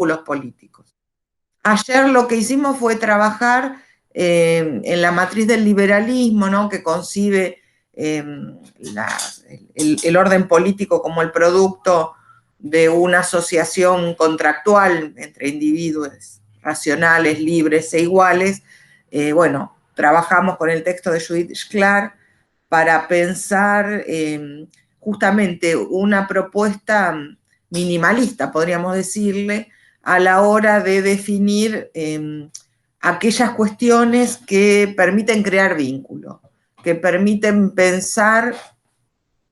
vínculos políticos. Ayer lo que hicimos fue trabajar en la matriz del liberalismo, ¿no? Que concibe el orden político como el producto de una asociación contractual entre individuos racionales, libres e iguales. Bueno, trabajamos con el texto de Judith Shklar para pensar justamente una propuesta minimalista, podríamos decirle, a la hora de definir aquellas cuestiones que permiten crear vínculos, que permiten pensar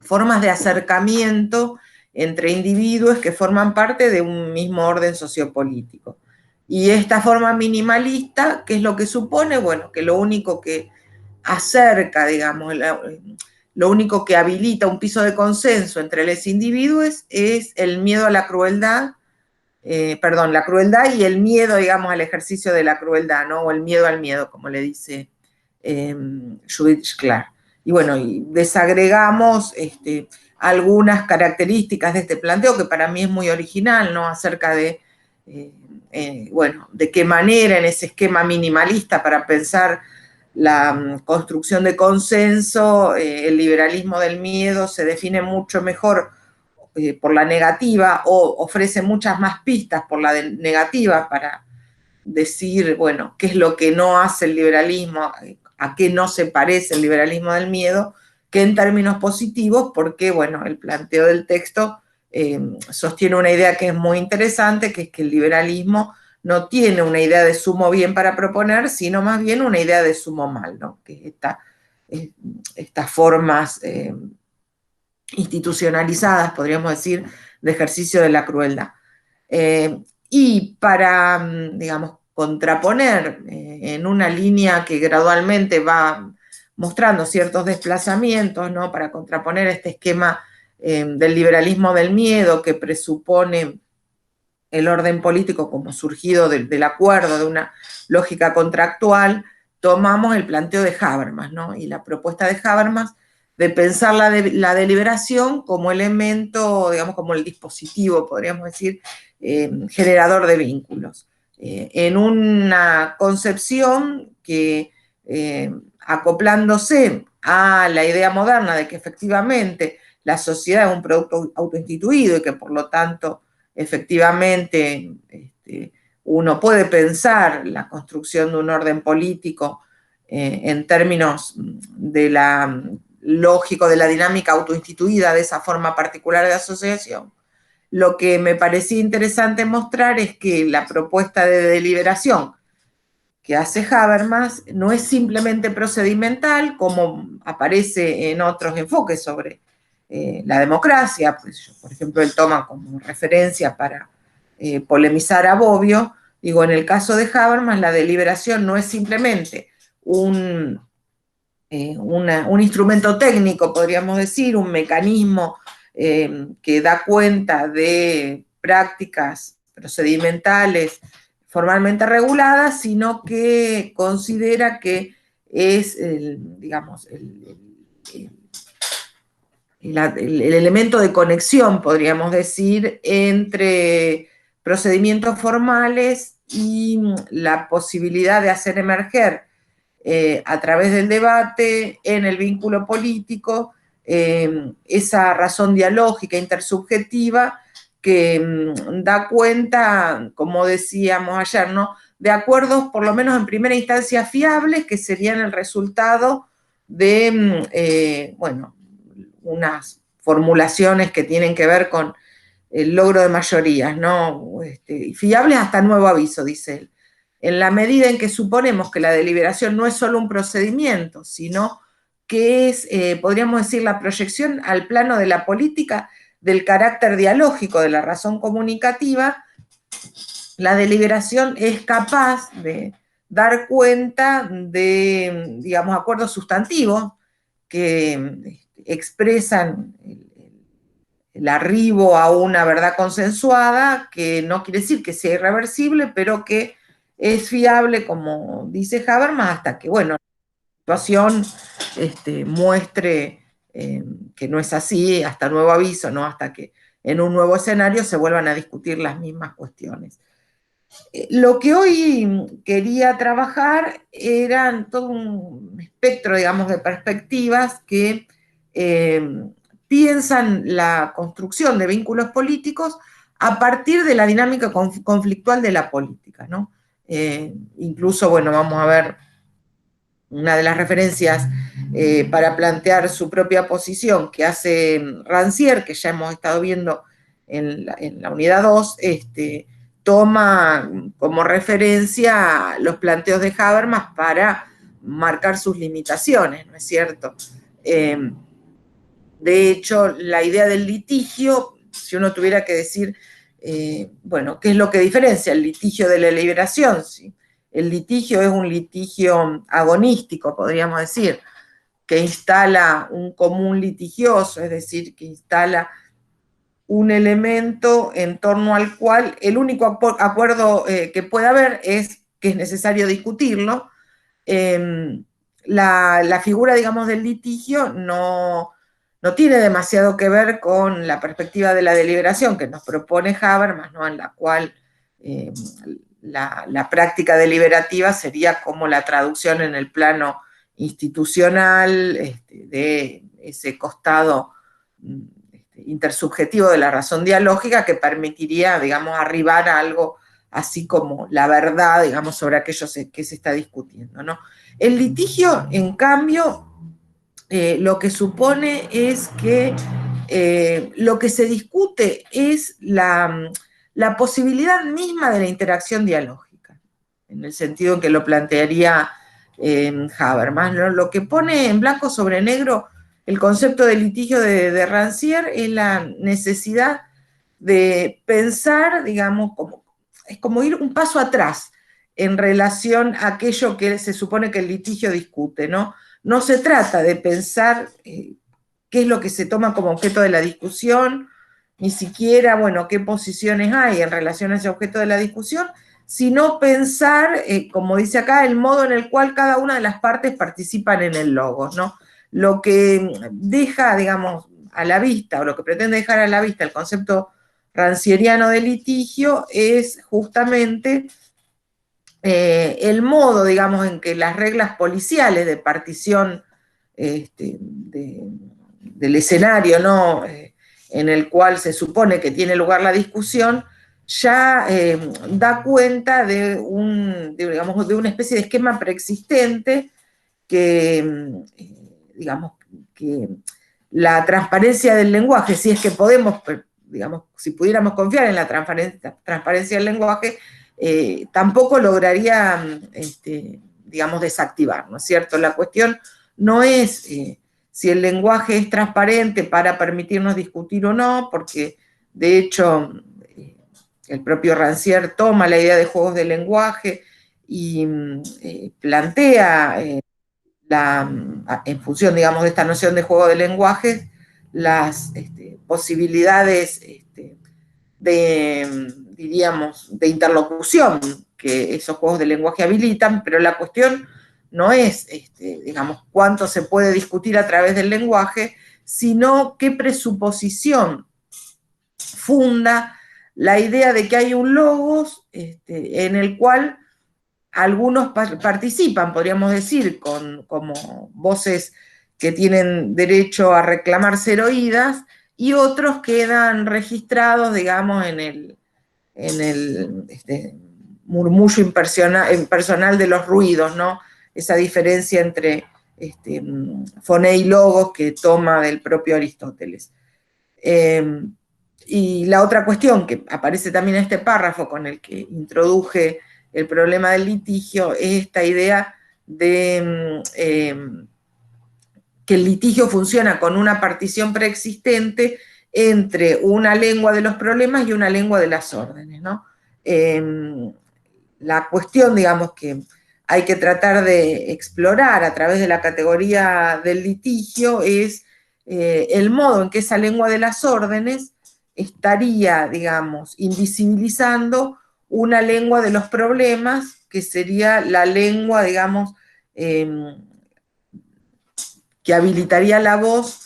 formas de acercamiento entre individuos que forman parte de un mismo orden sociopolítico. Y esta forma minimalista, ¿qué es lo que supone? Bueno, que lo único que acerca, digamos, lo único que habilita un piso de consenso entre los individuos es el miedo a la crueldad, la crueldad y el miedo, digamos, al ejercicio de la crueldad, ¿no? O el miedo al miedo, como le dice Judith Shklar. Y bueno, y desagregamos algunas características de este planteo que para mí es muy original, ¿no? Acerca de, bueno, de qué manera en ese esquema minimalista para pensar la construcción de consenso, el liberalismo del miedo se define mucho mejor por la negativa o ofrece muchas más pistas por la negativa para decir, bueno, qué es lo que no hace el liberalismo, a qué no se parece el liberalismo del miedo, que en términos positivos, porque, bueno, el planteo del texto sostiene una idea que es muy interesante, que es que el liberalismo no tiene una idea de sumo bien para proponer, sino más bien una idea de sumo mal, ¿no? Que es estas formas institucionalizadas, podríamos decir, de ejercicio de la crueldad. Y para, digamos, contraponer en una línea que gradualmente va mostrando ciertos desplazamientos, ¿no? Para contraponer este esquema del liberalismo del miedo que presupone el orden político como surgido del acuerdo, de una lógica contractual, tomamos el planteo de Habermas, ¿no? Y la propuesta de Habermas de pensar la deliberación como elemento, digamos, como el dispositivo, podríamos decir, generador de vínculos. En una concepción que, acoplándose a la idea moderna de que efectivamente la sociedad es un producto autoinstituido y que por lo tanto efectivamente uno puede pensar la construcción de un orden político en términos de la lógico de la dinámica autoinstituida de esa forma particular de asociación. Lo que me parecía interesante mostrar es que la propuesta de deliberación que hace Habermas no es simplemente procedimental, como aparece en otros enfoques sobre la democracia, pues, por ejemplo, él toma como referencia para polemizar a Bobbio. Digo, en el caso de Habermas, la deliberación no es simplemente un instrumento técnico, podríamos decir, un mecanismo que da cuenta de prácticas procedimentales formalmente reguladas, sino que considera que es, digamos, el elemento de conexión, podríamos decir, entre procedimientos formales y la posibilidad de hacer emerger a través del debate en el vínculo político esa razón dialógica intersubjetiva que da cuenta, como decíamos ayer, ¿no? De acuerdos, por lo menos en primera instancia, fiables, que serían el resultado de, bueno, unas formulaciones que tienen que ver con el logro de mayorías, ¿no? Fiables hasta nuevo aviso, dice él. En la medida en que suponemos que la deliberación no es solo un procedimiento, sino que es, podríamos decir, la proyección al plano de la política del carácter dialógico de la razón comunicativa, la deliberación es capaz de dar cuenta de, digamos, acuerdos sustantivos que expresan el arribo a una verdad consensuada, que no quiere decir que sea irreversible, pero que es fiable, como dice Habermas, hasta que, bueno, la situación muestre que no es así, hasta nuevo aviso, ¿no? Hasta que en un nuevo escenario se vuelvan a discutir las mismas cuestiones. Lo que hoy quería trabajar eran todo un espectro, digamos, de perspectivas que piensan la construcción de vínculos políticos a partir de la dinámica conflictual de la política, ¿no? Incluso, bueno, vamos a ver una de las referencias para plantear su propia posición que hace Rancière, que ya hemos estado viendo en la unidad 2, toma como referencia los planteos de Habermas para marcar sus limitaciones, ¿no es cierto? De hecho, la idea del litigio, si uno tuviera que decir, bueno, ¿qué es lo que diferencia el litigio de la liberación? ¿Sí? El litigio es un litigio agonístico, podríamos decir, que instala un común litigioso, es decir, que instala un elemento en torno al cual el único acuerdo que puede haber es que es necesario discutirlo. La figura, digamos, del litigio no tiene demasiado que ver con la perspectiva de la deliberación que nos propone Habermas, ¿no? En la cual la práctica deliberativa sería como la traducción en el plano institucional de ese costado intersubjetivo de la razón dialógica que permitiría, digamos, arribar a algo así como la verdad, digamos, sobre aquello que se está discutiendo, ¿no? El litigio, en cambio, lo que supone es que lo que se discute es la posibilidad misma de la interacción dialógica, en el sentido en que lo plantearía Habermas, ¿no? Lo que pone en blanco sobre negro el concepto de litigio de Rancière es la necesidad de pensar, digamos, es como ir un paso atrás en relación a aquello que se supone que el litigio discute, ¿no? No se trata de pensar qué es lo que se toma como objeto de la discusión, ni siquiera, bueno, qué posiciones hay en relación a ese objeto de la discusión, sino pensar, como dice acá, el modo en el cual cada una de las partes participan en el logos, ¿no? Lo que deja, digamos, a la vista, o lo que pretende dejar a la vista el concepto rancieriano de litigio es justamente el modo, digamos, en que las reglas policiales de partición del escenario, ¿no? En el cual se supone que tiene lugar la discusión, ya da cuenta digamos, de una especie de esquema preexistente que, digamos, que la transparencia del lenguaje, si es que podemos, digamos, si pudiéramos confiar en la transparencia del lenguaje, tampoco lograría, digamos, desactivar, ¿no es cierto? La cuestión no es si el lenguaje es transparente para permitirnos discutir o no, porque de hecho el propio Rancière toma la idea de juegos de lenguaje y plantea en función, digamos, de esta noción de juego de lenguaje, las posibilidades diríamos, de interlocución que esos juegos de lenguaje habilitan, pero la cuestión no es, digamos, cuánto se puede discutir a través del lenguaje, sino qué presuposición funda la idea de que hay un logos en el cual algunos participan, podríamos decir, como voces que tienen derecho a reclamar ser oídas, y otros quedan registrados, digamos, en el murmullo impersonal de los ruidos, ¿no? Esa diferencia entre foné y logos que toma del propio Aristóteles. Y la otra cuestión que aparece también en este párrafo con el que introduje el problema del litigio es esta idea de que el litigio funciona con una partición preexistente entre una lengua de los problemas y una lengua de las órdenes, ¿no? La cuestión, digamos, que hay que tratar de explorar a través de la categoría del litigio es el modo en que esa lengua de las órdenes estaría, digamos, invisibilizando una lengua de los problemas, que sería la lengua, digamos, que habilitaría la voz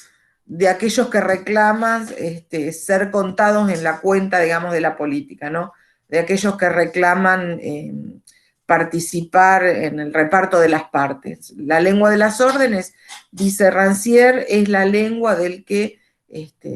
de aquellos que reclaman ser contados en la cuenta, digamos, de la política, ¿no? de aquellos que reclaman participar en el reparto de las partes. La lengua de las órdenes, dice Rancière, es la lengua del que,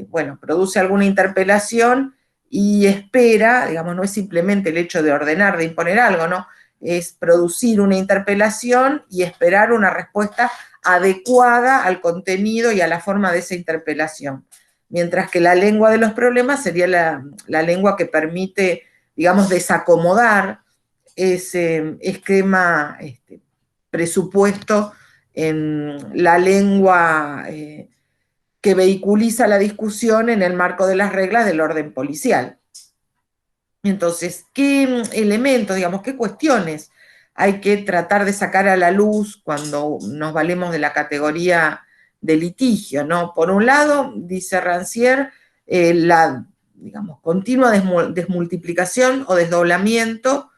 bueno, produce alguna interpelación y espera, digamos, no es simplemente el hecho de ordenar, de imponer algo, ¿no? Es producir una interpelación y esperar una respuesta adecuada al contenido y a la forma de esa interpelación. Mientras que la lengua de los problemas sería la lengua que permite, digamos, desacomodar ese esquema presupuesto en la lengua que vehiculiza la discusión en el marco de las reglas del orden policial. Entonces, ¿qué elementos, digamos, qué cuestiones hay que tratar de sacar a la luz cuando nos valemos de la categoría de litigio, ¿no? Por un lado, dice Rancière, la, digamos, continua desmultiplicación o desdoblamiento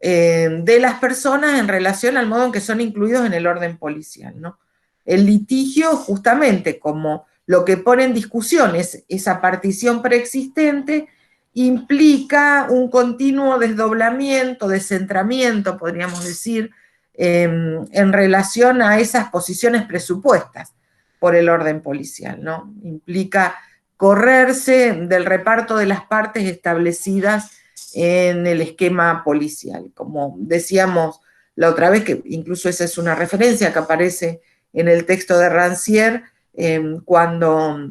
de las personas en relación al modo en que son incluidos en el orden policial, ¿no? El litigio, justamente como lo que pone en discusión es esa partición preexistente, implica un continuo desdoblamiento, descentramiento, podríamos decir, en relación a esas posiciones presupuestas por el orden policial, ¿no? Implica correrse del reparto de las partes establecidas en el esquema policial. Como decíamos la otra vez, que incluso esa es una referencia que aparece en el texto de Rancière, cuando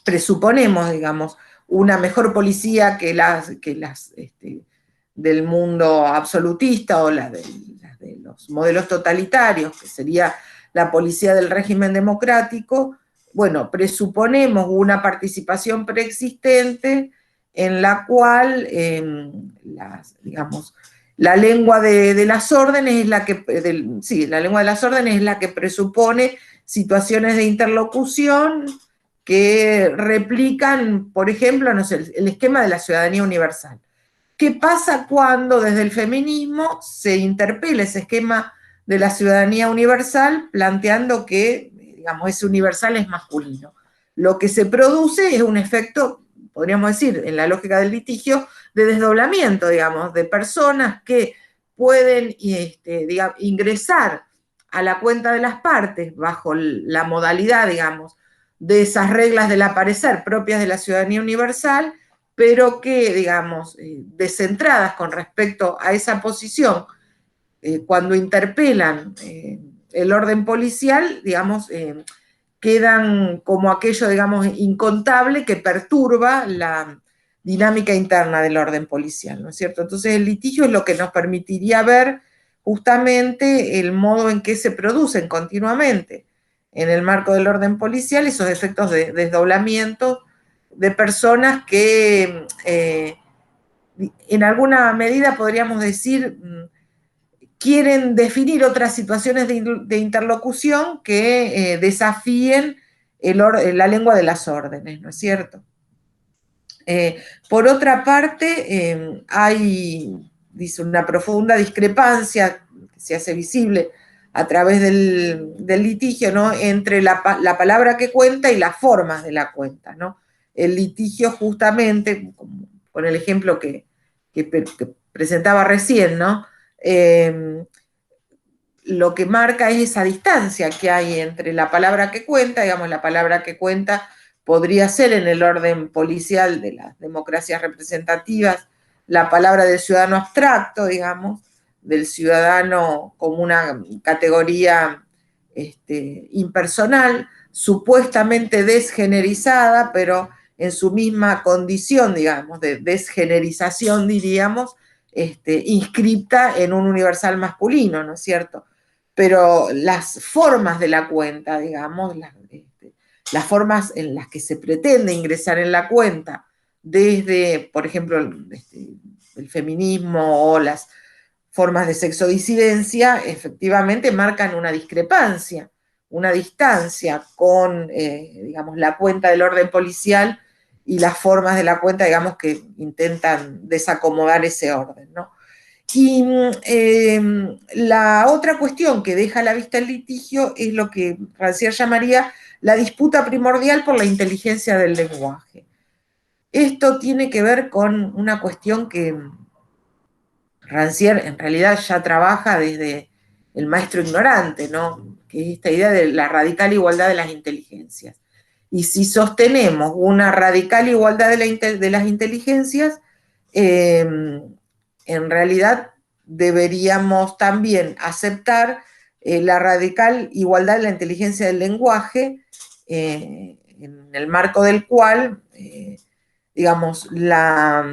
presuponemos, digamos, una mejor policía que las del mundo absolutista o las de los modelos totalitarios, que sería la policía del régimen democrático. Bueno, presuponemos una participación preexistente en la cual, digamos, la lengua de las órdenes es la que, la lengua de las órdenes es la que presupone situaciones de interlocución que replican, por ejemplo, no sé, el esquema de la ciudadanía universal. ¿Qué pasa cuando desde el feminismo se interpela ese esquema de la ciudadanía universal planteando que, digamos, ese universal es masculino? Lo que se produce es un efecto, podríamos decir, en la lógica del litigio, de desdoblamiento, digamos, de personas que pueden digamos, ingresar a la cuenta de las partes bajo la modalidad, digamos, de esas reglas del aparecer propias de la ciudadanía universal, pero que, digamos, descentradas con respecto a esa posición, cuando interpelan el orden policial, digamos, quedan como aquello, digamos, incontable que perturba la dinámica interna del orden policial, ¿no es cierto? Entonces el litigio es lo que nos permitiría ver justamente el modo en que se producen continuamente en el marco del orden policial esos efectos de desdoblamiento de personas que en alguna medida podríamos decir quieren definir otras situaciones de interlocución que desafíen la lengua de las órdenes, ¿no es cierto? Por otra parte, hay, dice, una profunda discrepancia que se hace visible a través del litigio, ¿no? Entre la palabra que cuenta y las formas de la cuenta, ¿no? El litigio justamente, con el ejemplo que presentaba recién, ¿no? Lo que marca es esa distancia que hay entre la palabra que cuenta, digamos, la palabra que cuenta podría ser en el orden policial de las democracias representativas, la palabra del ciudadano abstracto, digamos, del ciudadano como una categoría impersonal, supuestamente desgenerizada, pero en su misma condición, digamos, de desgenerización, diríamos, inscripta en un universal masculino, ¿no es cierto? Pero las formas de la cuenta, digamos, las formas en las que se pretende ingresar en la cuenta, desde, por ejemplo, el feminismo o las formas de sexodisidencia, efectivamente marcan una discrepancia, una distancia con, digamos, la cuenta del orden policial y las formas de la cuenta, digamos, que intentan desacomodar ese orden, ¿no? Y la otra cuestión que deja a la vista el litigio es lo que Rancière llamaría la disputa primordial por la inteligencia del lenguaje. Esto tiene que ver con una cuestión que Rancière en realidad ya trabaja desde El maestro ignorante, ¿no? Que es esta idea de la radical igualdad de las inteligencias. Y si sostenemos una radical igualdad de las inteligencias, en realidad deberíamos también aceptar la radical igualdad de la inteligencia del lenguaje, en el marco del cual, digamos, la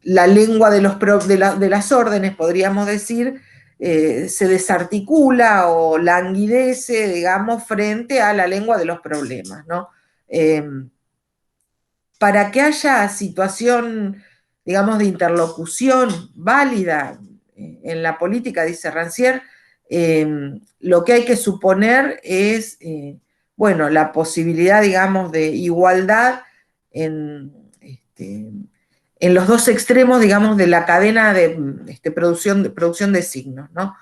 lengua de las órdenes, podríamos decir, se desarticula o languidece, digamos, frente a la lengua de los problemas, ¿no? Para que haya situación, digamos, de interlocución válida en la política, dice Rancière, lo que hay que suponer es, bueno, la posibilidad, digamos, de igualdad en los dos extremos, digamos, de la cadena de producción de signos, ¿no?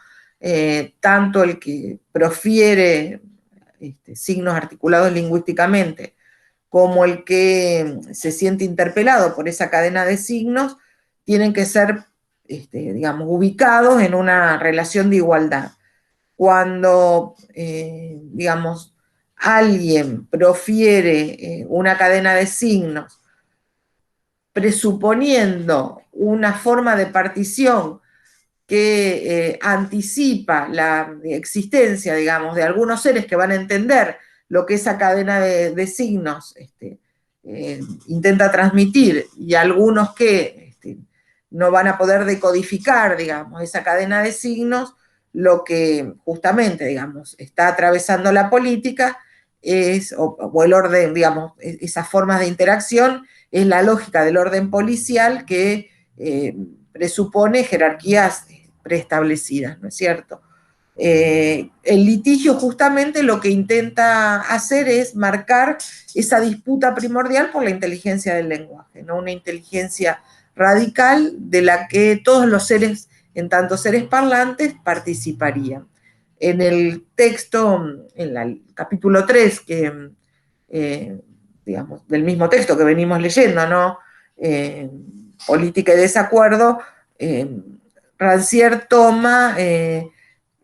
Tanto el que profiere signos articulados lingüísticamente, como el que se siente interpelado por esa cadena de signos, tienen que ser, digamos, ubicados en una relación de igualdad. Cuando, digamos, alguien profiere una cadena de signos presuponiendo una forma de partición que anticipa la existencia, digamos, de algunos seres que van a entender lo que esa cadena de signos intenta transmitir, y algunos que no van a poder decodificar, digamos, esa cadena de signos, lo que justamente, digamos, está atravesando la política es, o el orden, digamos, esas formas de interacción, es la lógica del orden policial que presupone jerarquías preestablecidas, ¿no es cierto? El litigio justamente lo que intenta hacer es marcar esa disputa primordial por la inteligencia del lenguaje, ¿no? Una inteligencia radical de la que todos los seres, en tanto seres parlantes, participarían. En el texto, en el capítulo 3, que, digamos, del mismo texto que venimos leyendo, ¿no? Política y desacuerdo, Rancière toma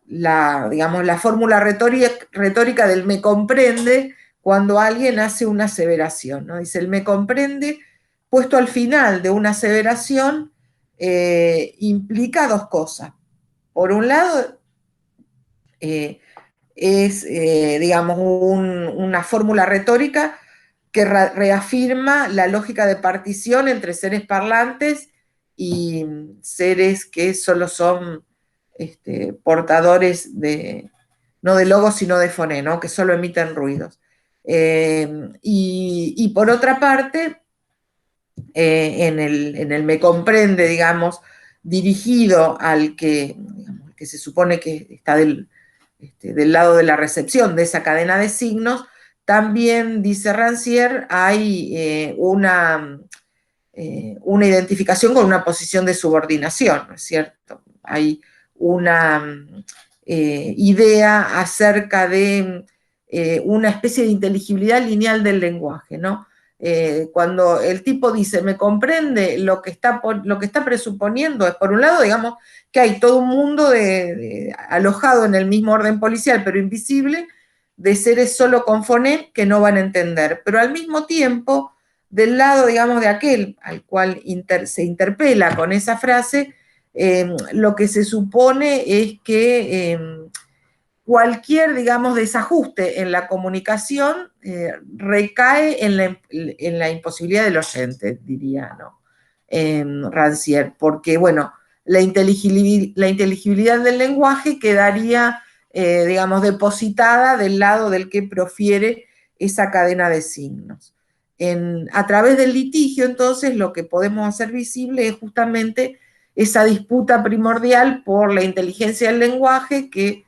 digamos, la fórmula retórica del me comprende cuando alguien hace una aseveración, ¿no? Dice, el me comprende, puesto al final de una aseveración, implica dos cosas. Por un lado, es, digamos, una fórmula retórica que reafirma la lógica de partición entre seres parlantes y seres que solo son portadores no de logos, sino de foné, ¿no? Que solo emiten ruidos. Y por otra parte, en el me comprende, digamos, dirigido al digamos, que se supone que está del lado de la recepción de esa cadena de signos, también, dice Rancière, hay una identificación con una posición de subordinación, ¿no es cierto? Hay una idea acerca de una especie de inteligibilidad lineal del lenguaje, ¿no? Cuando el tipo dice, me comprende, lo que está presuponiendo es, por un lado, digamos, que hay todo un mundo alojado en el mismo orden policial, pero invisible, de seres solo con foné que no van a entender. Pero al mismo tiempo, del lado, digamos, de aquel al cual se interpela con esa frase, lo que se supone es que cualquier, digamos, desajuste en la comunicación recae en la imposibilidad del oyente, diría, ¿no? Rancière, porque, bueno, la inteligibilidad del lenguaje quedaría, digamos, depositada del lado del que profiere esa cadena de signos. A través del litigio, entonces, lo que podemos hacer visible es justamente esa disputa primordial por la inteligencia del lenguaje que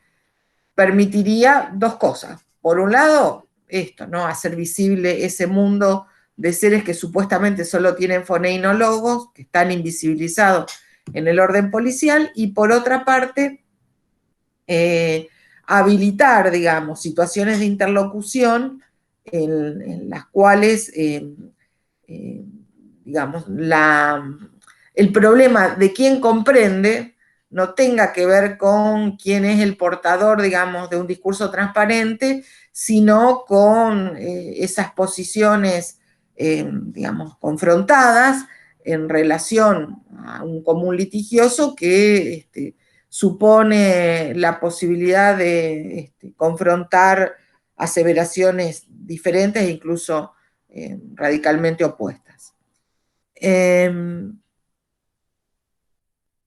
permitiría dos cosas. Por un lado, esto, ¿no? Hacer visible ese mundo de seres que supuestamente solo tienen foneinólogos, que están invisibilizados en el orden policial, y por otra parte, habilitar, digamos, situaciones de interlocución en las cuales digamos, el problema de quién comprende no tenga que ver con quién es el portador, digamos, de un discurso transparente, sino con esas posiciones, digamos, confrontadas en relación a un común litigioso que supone la posibilidad de confrontar aseveraciones diferentes e incluso radicalmente opuestas.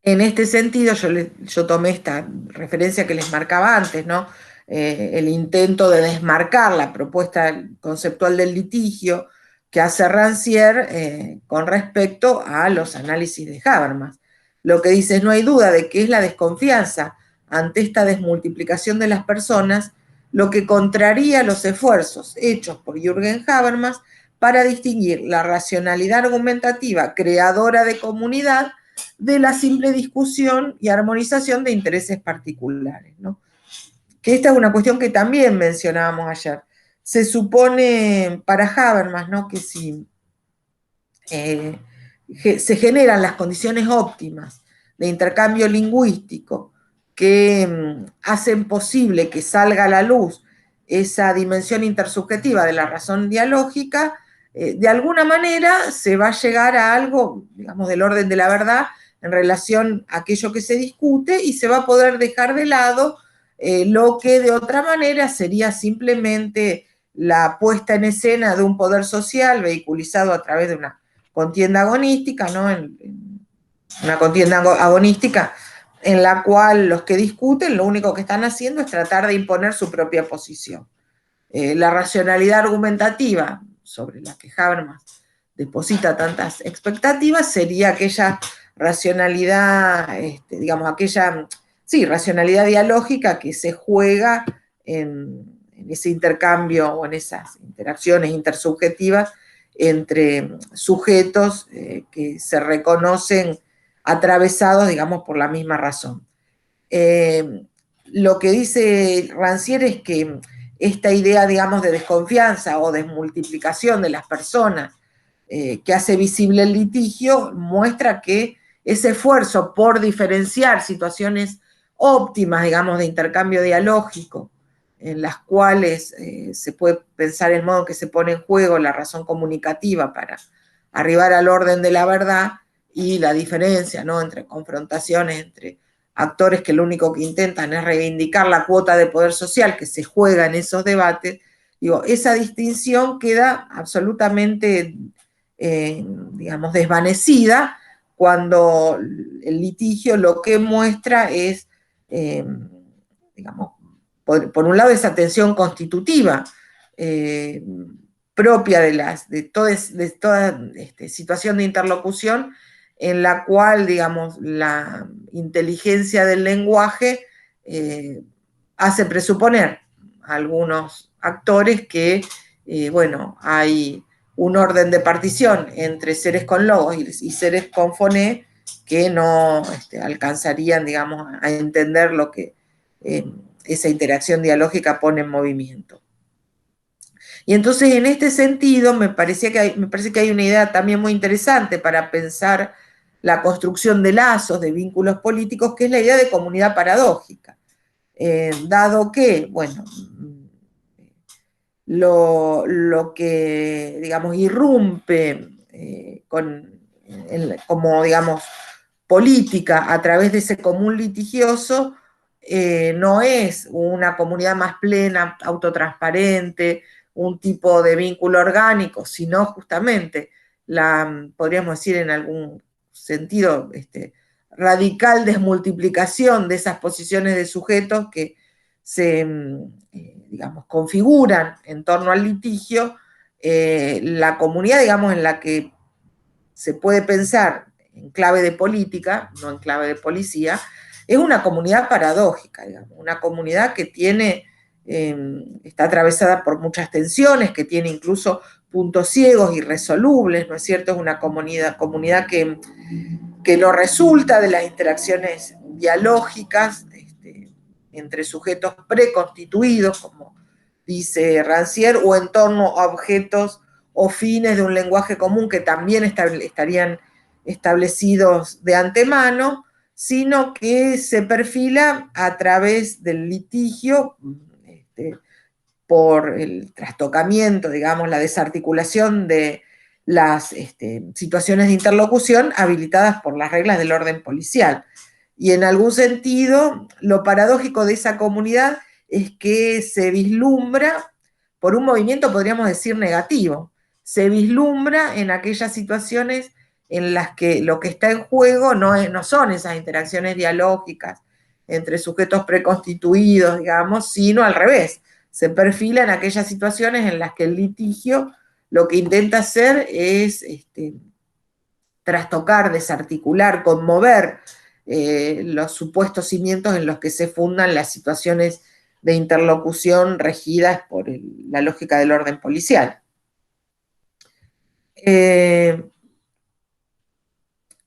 En este sentido, yo tomé esta referencia que les marcaba antes, ¿no? El intento de desmarcar la propuesta conceptual del litigio que hace Rancière con respecto a los análisis de Habermas. Lo que dice es: no hay duda de que es la desconfianza ante esta desmultiplicación de las personas lo que contraría los esfuerzos hechos por Jürgen Habermas para distinguir la racionalidad argumentativa creadora de comunidad de la simple discusión y armonización de intereses particulares, ¿no? Que esta es una cuestión que también mencionábamos ayer. Se supone para Habermas, ¿no?, que si se generan las condiciones óptimas de intercambio lingüístico que hacen posible que salga a la luz esa dimensión intersubjetiva de la razón dialógica, de alguna manera se va a llegar a algo, digamos, del orden de la verdad en relación a aquello que se discute, y se va a poder dejar de lado lo que de otra manera sería simplemente la puesta en escena de un poder social vehiculizado a través de una contienda agonística, ¿no? Una contienda agonística en la cual los que discuten lo único que están haciendo es tratar de imponer su propia posición. La racionalidad argumentativa sobre la que Habermas deposita tantas expectativas sería aquella racionalidad, digamos, aquella, sí, racionalidad dialógica que se juega en ese intercambio o en esas interacciones intersubjetivas entre sujetos que se reconocen atravesados, digamos, por la misma razón. Lo que dice Rancière es que esta idea, digamos, de desconfianza o desmultiplicación de las personas que hace visible el litigio muestra que ese esfuerzo por diferenciar situaciones óptimas, digamos, de intercambio dialógico, en las cuales se puede pensar el modo en que se pone en juego la razón comunicativa para arribar al orden de la verdad, y la diferencia, ¿no?, entre confrontaciones entre actores que lo único que intentan es reivindicar la cuota de poder social que se juega en esos debates. Digo, esa distinción queda absolutamente, digamos, desvanecida cuando el litigio lo que muestra es, digamos, por un lado, esa tensión constitutiva propia de toda situación de interlocución en la cual, digamos, la inteligencia del lenguaje hace presuponer a algunos actores que, bueno, hay un orden de partición entre seres con logos y seres con foné que no alcanzarían, digamos, a entender lo que esa interacción dialógica pone en movimiento. Y entonces, en este sentido, me parece que hay una idea también muy interesante para pensar la construcción de lazos, de vínculos políticos, que es la idea de comunidad paradójica. Dado que, bueno, lo que, digamos, irrumpe como, digamos, política a través de ese común litigioso, no es una comunidad más plena, autotransparente, un tipo de vínculo orgánico, sino justamente podríamos decir en algún sentido, radical desmultiplicación de esas posiciones de sujetos que se, digamos, configuran en torno al litigio. La comunidad, digamos, en la que se puede pensar en clave de política, no en clave de policía, es una comunidad paradójica, digamos, una comunidad que tiene, está atravesada por muchas tensiones, que tiene incluso puntos ciegos irresolubles, ¿no es cierto? Es una comunidad que no resulta de las interacciones dialógicas entre sujetos preconstituidos, como dice Rancière, o en torno a objetos o fines de un lenguaje común que también estarían establecidos de antemano, sino que se perfila a través del litigio, por el trastocamiento, digamos, la desarticulación de las situaciones de interlocución habilitadas por las reglas del orden policial. Y en algún sentido, lo paradójico de esa comunidad es que se vislumbra por un movimiento, podríamos decir, negativo. Se vislumbra en aquellas situaciones en las que lo que está en juego no son esas interacciones dialógicas entre sujetos preconstituidos, digamos, sino al revés. Se perfila en aquellas situaciones en las que el litigio lo que intenta hacer es trastocar, desarticular, conmover los supuestos cimientos en los que se fundan las situaciones de interlocución regidas por la lógica del orden policial.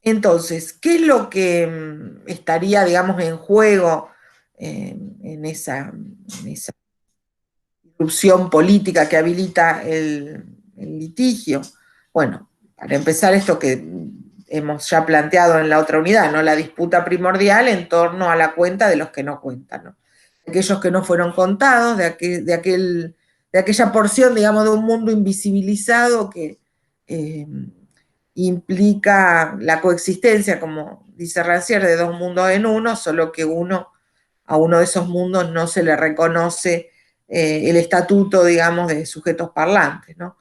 Entonces, ¿qué es lo que estaría, digamos, en juego en esa disrupción política que habilita el litigio? Bueno, para empezar, esto que hemos ya planteado en la otra unidad, ¿no? La disputa primordial en torno a la cuenta de los que no cuentan, ¿no? Aquellos que no fueron contados, de aquella porción, digamos, de un mundo invisibilizado que implica la coexistencia, como dice Rancière, de dos mundos en uno, solo que a uno de esos mundos no se le reconoce el estatuto, digamos, de sujetos parlantes, ¿no?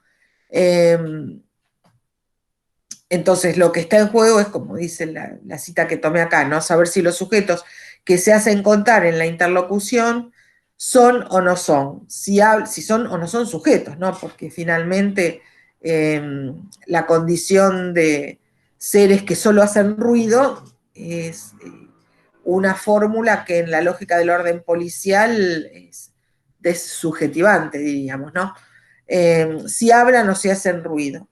Entonces, lo que está en juego es, como dice la cita que tomé acá, ¿no? Saber si los sujetos que se hacen contar en la interlocución son o no son, si son o no son sujetos, ¿no? Porque finalmente la condición de seres que solo hacen ruido es una fórmula que en la lógica del orden policial es desubjetivante, diríamos, ¿no? Si hablan o si hacen ruido.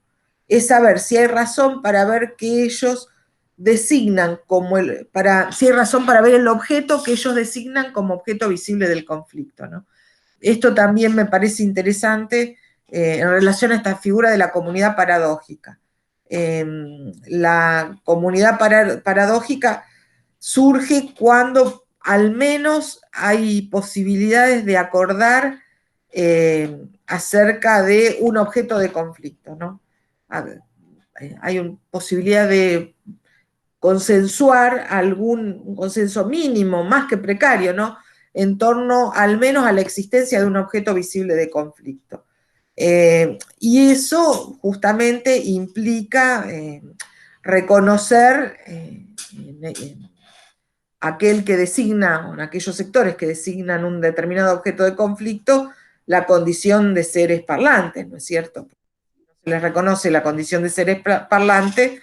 Es saber si hay razón para ver que ellos designan si hay razón para ver el objeto que ellos designan como objeto visible del conflicto, ¿no? Esto también me parece interesante en relación a esta figura de la comunidad paradójica. La comunidad paradójica surge cuando al menos hay posibilidades de acordar acerca de un objeto de conflicto, ¿no? Hay posibilidad de consensuar un consenso mínimo, más que precario, ¿no? En torno al menos a la existencia de un objeto visible de conflicto. Y eso justamente implica reconocer aquel que designa, o en aquellos sectores que designan un determinado objeto de conflicto, la condición de seres parlantes, ¿no es cierto? Se les reconoce la condición de seres parlantes,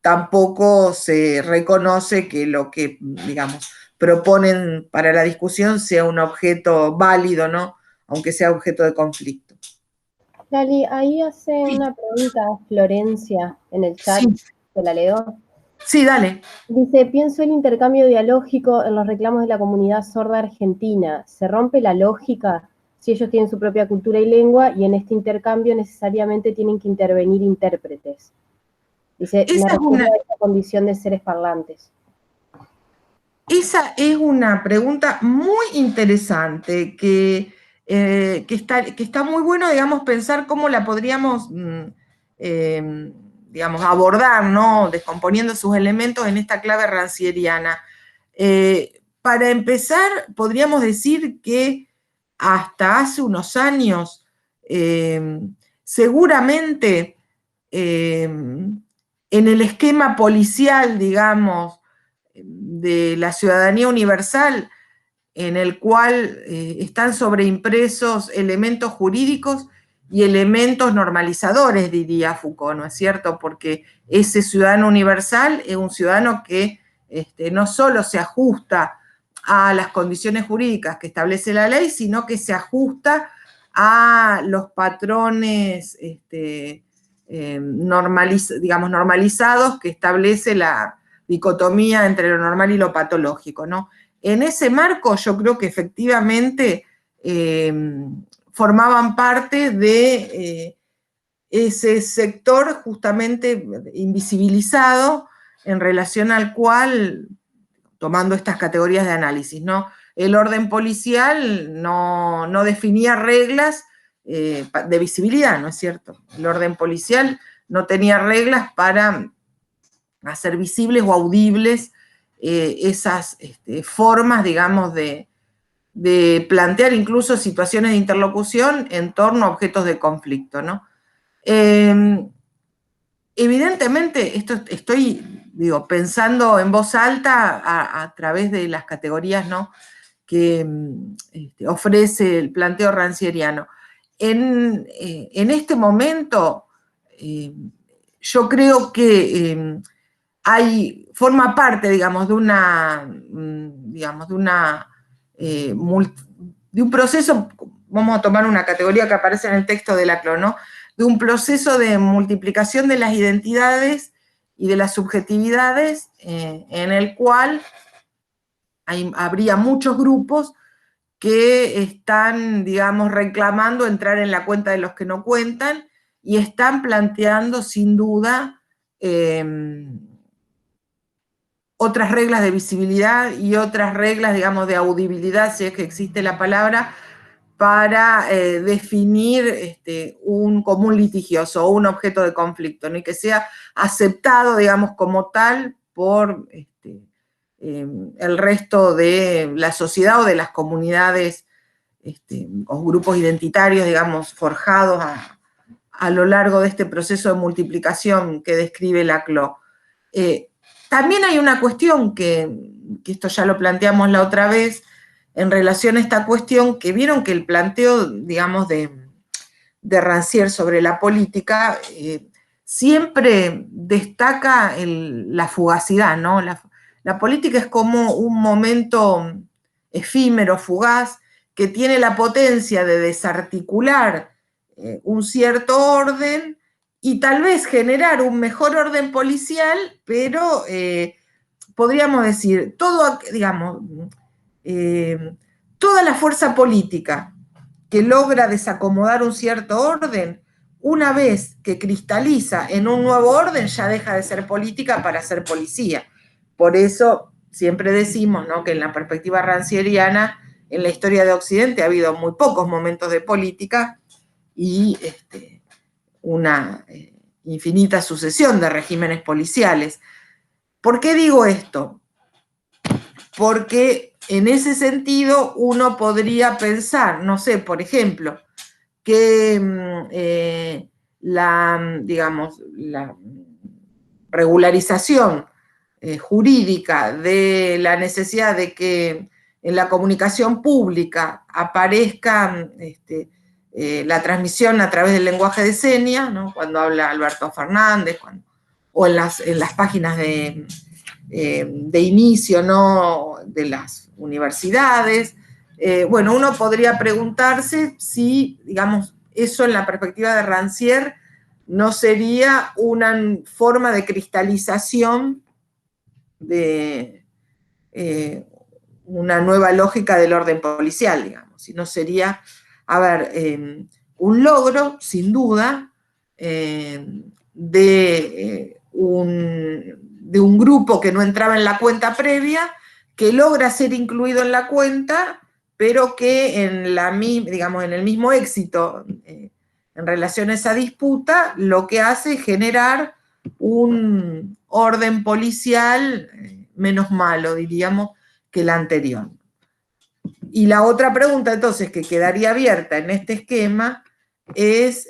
tampoco se reconoce que lo que, digamos, proponen para la discusión sea un objeto válido, ¿no? Aunque sea objeto de conflicto. Lali, ahí hace una pregunta Florencia en el chat, Sí. ¿te la leo? Sí, dale. Dice, pienso el intercambio dialógico en los reclamos de la comunidad sorda argentina. ¿Se rompe la lógica si ellos tienen su propia cultura y lengua y en este intercambio necesariamente tienen que intervenir intérpretes? Dice, me refiero a esta condición de seres parlantes. Esa es una pregunta muy interesante que está muy bueno, digamos, pensar cómo la podríamos, digamos, abordar, ¿no? Descomponiendo sus elementos en esta clave rancieriana. Para empezar, podríamos decir que hasta hace unos años, seguramente en el esquema policial, digamos, de la ciudadanía universal, en el cual están sobreimpresos elementos jurídicos y elementos normalizadores, diría Foucault, ¿no es cierto? Porque ese ciudadano universal es un ciudadano que no solo se ajusta a las condiciones jurídicas que establece la ley, sino que se ajusta a los patrones normalizados que establece la dicotomía entre lo normal y lo patológico, ¿no? En ese marco yo creo que efectivamente formaban parte de ese sector justamente invisibilizado en relación al cual, tomando estas categorías de análisis, ¿no? El orden policial no definía reglas de visibilidad, ¿no es cierto? El orden policial no tenía reglas para hacer visibles o audibles esas formas, digamos, de plantear incluso situaciones de interlocución en torno a objetos de conflicto, ¿no? Evidentemente, esto estoy, digo, pensando en voz alta a través de las categorías, ¿no?, que ofrece el planteo rancieriano. En este momento, yo creo que forma parte, digamos, de un proceso, vamos a tomar una categoría que aparece en el texto de Laclau, ¿no?, de un proceso de multiplicación de las identidades y de las subjetividades en el cual habría muchos grupos que están, digamos, reclamando entrar en la cuenta de los que no cuentan y están planteando, sin duda, otras reglas de visibilidad y otras reglas, digamos, de audibilidad, si es que existe la palabra, para definir un común litigioso o un objeto de conflicto, ¿no?, y que sea aceptado, digamos, como tal por el resto de la sociedad o de las comunidades o grupos identitarios, digamos, forjados a lo largo de este proceso de multiplicación que describe Laclau. También hay una cuestión que esto ya lo planteamos la otra vez, en relación a esta cuestión, que vieron que el planteo, digamos, de Rancière sobre la política siempre destaca la fugacidad, ¿no? La política es como un momento efímero, fugaz, que tiene la potencia de desarticular un cierto orden y tal vez generar un mejor orden policial, pero podríamos decir, todo, digamos, toda la fuerza política que logra desacomodar un cierto orden, una vez que cristaliza en un nuevo orden, ya deja de ser política para ser policía. Por eso siempre decimos, ¿no?, que en la perspectiva rancieriana, en la historia de Occidente ha habido muy pocos momentos de política y una infinita sucesión de regímenes policiales. ¿Por qué digo esto? Porque en ese sentido uno podría pensar, no sé, por ejemplo, que digamos, la regularización jurídica de la necesidad de que en la comunicación pública aparezca la transmisión a través del lenguaje de señas, ¿no?, cuando habla Alberto Fernández, o en las páginas de inicio, ¿no?, de las universidades. Bueno, uno podría preguntarse si, digamos, eso en la perspectiva de Rancière no sería una forma de cristalización de una nueva lógica del orden policial, digamos, si no sería, a ver, un logro, sin duda, de un grupo que no entraba en la cuenta previa, que logra ser incluido en la cuenta, pero que digamos, en el mismo éxito en relación a esa disputa, lo que hace es generar un orden policial menos malo, diríamos, que el anterior. Y la otra pregunta, entonces, que quedaría abierta en este esquema es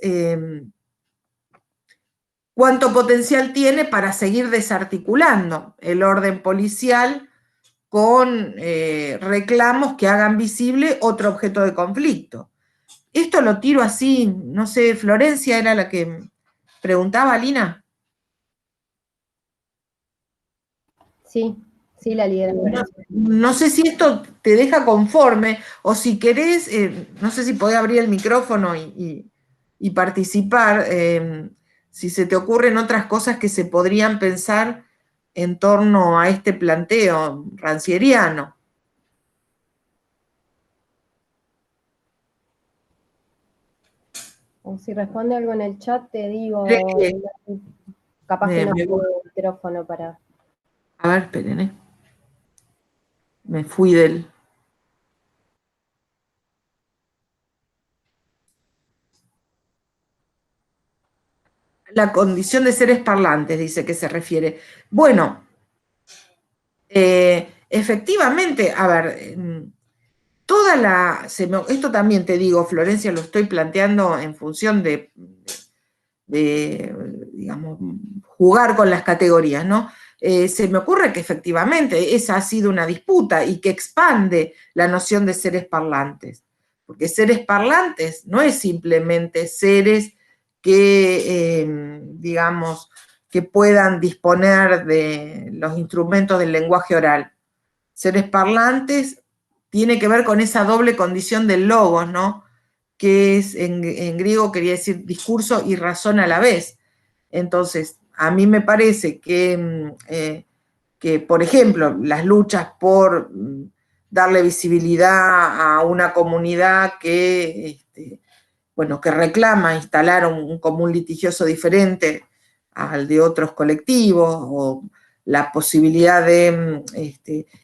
¿cuánto potencial tiene para seguir desarticulando el orden policial con reclamos que hagan visible otro objeto de conflicto? Esto lo tiro así, no sé, Florencia era la que preguntaba, Lina. Sí, sí, la líder. No sé si esto te deja conforme, o si querés, no sé si podés abrir el micrófono y participar, si se te ocurren otras cosas que se podrían pensar en torno a este planteo rancieriano. O si responde algo en el chat, te digo, Eh, capaz que no me voy. tiene el micrófono para... A ver, esperen, me fui del... La condición de seres parlantes, dice que se refiere. Bueno, efectivamente, a ver, esto también te digo, Florencia, lo estoy planteando en función digamos, jugar con las categorías, ¿no? Se me ocurre que efectivamente esa ha sido una disputa y que expande la noción de seres parlantes, porque seres parlantes no es simplemente seres que, digamos, que puedan disponer de los instrumentos del lenguaje oral. Seres parlantes tiene que ver con esa doble condición del logos, ¿no? Que es en griego quería decir discurso y razón a la vez. Entonces, a mí me parece que, por ejemplo, las luchas por darle visibilidad a una comunidad bueno, que reclama instalar un común litigioso diferente al de otros colectivos, o la posibilidad de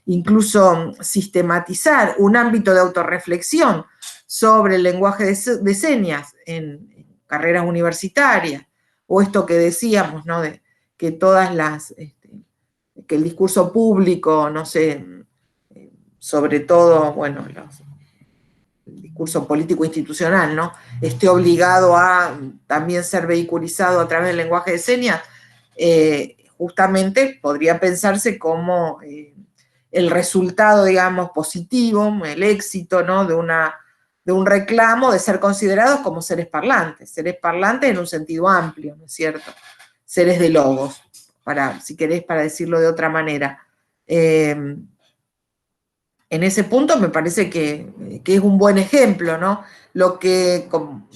incluso sistematizar un ámbito de autorreflexión sobre el lenguaje de señas en carreras universitarias, o esto que decíamos, ¿no? De que todas que el discurso público, no sé, sobre todo, bueno, el discurso político institucional, ¿no? Esté obligado a también ser vehiculizado a través del lenguaje de señas, justamente podría pensarse como el resultado, digamos, positivo, el éxito, ¿no? De un reclamo de ser considerados como seres parlantes en un sentido amplio, ¿no es cierto? Seres de logos, si querés, para decirlo de otra manera. En ese punto me parece que es un buen ejemplo, ¿no? Lo que,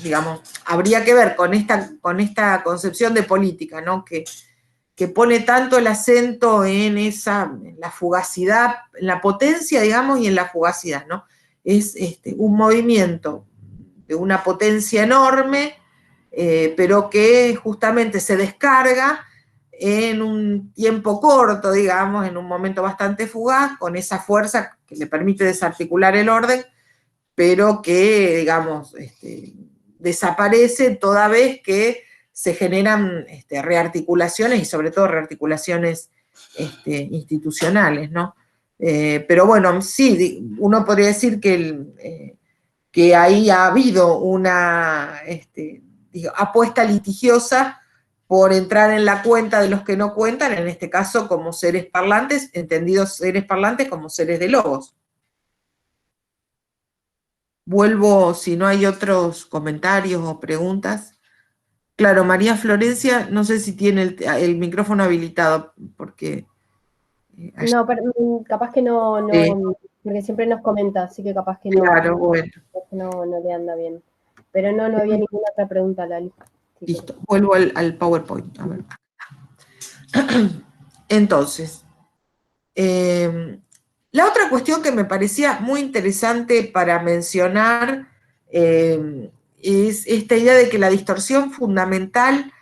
digamos, habría que ver con esta concepción de política, ¿no? Que pone tanto el acento en la fugacidad, en la potencia, digamos, y en la fugacidad, ¿no? Es un movimiento de una potencia enorme, pero que justamente se descarga en un tiempo corto, digamos, en un momento bastante fugaz, con esa fuerza que le permite desarticular el orden, pero que, digamos, desaparece toda vez que se generan rearticulaciones y sobre todo rearticulaciones institucionales, ¿no? Pero bueno, sí, uno podría decir que ahí ha habido una apuesta litigiosa por entrar en la cuenta de los que no cuentan, en este caso como seres parlantes, entendidos seres parlantes como seres de logos. Vuelvo si no hay otros comentarios o preguntas. Claro, María Florencia, no sé si tiene el micrófono habilitado, porque... No, pero, capaz que no, Sí, porque siempre nos comenta, así que capaz que no, claro, bueno, no le anda bien. Pero no había ninguna otra pregunta, Lali. listo. Vuelvo al PowerPoint. A ver. Entonces, la otra cuestión que me parecía muy interesante para mencionar es esta idea de que la distorsión fundamental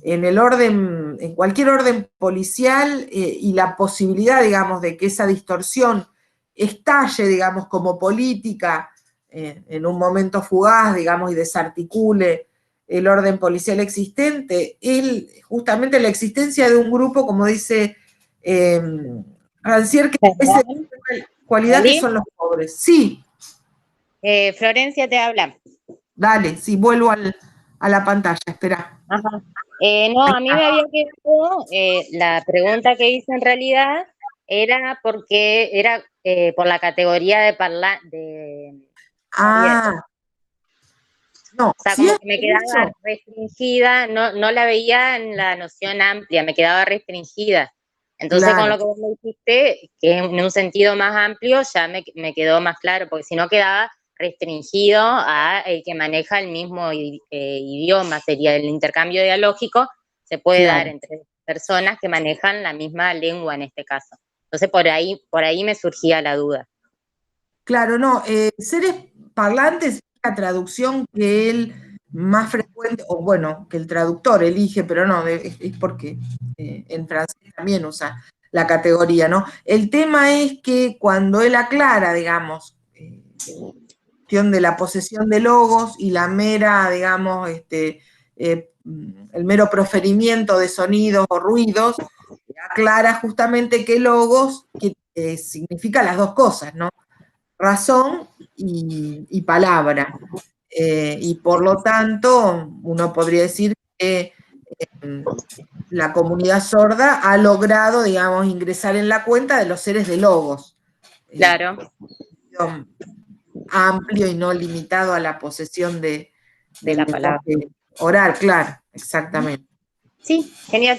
en cualquier orden policial, y la posibilidad, digamos, de que esa distorsión estalle, digamos, como política en un momento fugaz, digamos, y desarticule el orden policial existente, justamente la existencia de un grupo, como dice Rancière, que es una cualidad que ¿Lali? son los pobres. Sí, Florencia te habla. dale, sí, vuelvo a la pantalla, espera. Ajá. No, a mí me había quedado, la pregunta que hice en realidad era porque era por la categoría de Javier. Ah, no, O sea, sí como es que me quedaba eso. restringida, no la veía en la noción amplia, me quedaba restringida. Entonces, con Claro, lo que vos me dijiste, que en un sentido más amplio, ya me quedó más claro, porque si no quedaba restringido a el que maneja el mismo idioma, sería el intercambio dialógico, se puede dar claro. entre personas que manejan la misma lengua en este caso. Entonces, por ahí me surgía la duda. Claro, no, seres parlantes es la traducción que él más frecuente, o bueno, que el traductor elige, pero no, es porque en francés también usa la categoría, ¿no? El tema es que cuando él aclara, digamos, cuestión de la posesión de logos y la mera, digamos, el mero proferimiento de sonidos o ruidos, aclara justamente que logos significa las dos cosas, ¿no? Razón y palabra. Y por lo tanto, uno podría decir que la comunidad sorda ha logrado, digamos, ingresar en la cuenta de los seres de logos. Claro. Amplio y no limitado a la posesión del la palabra oral, claro, exactamente. Sí, genial.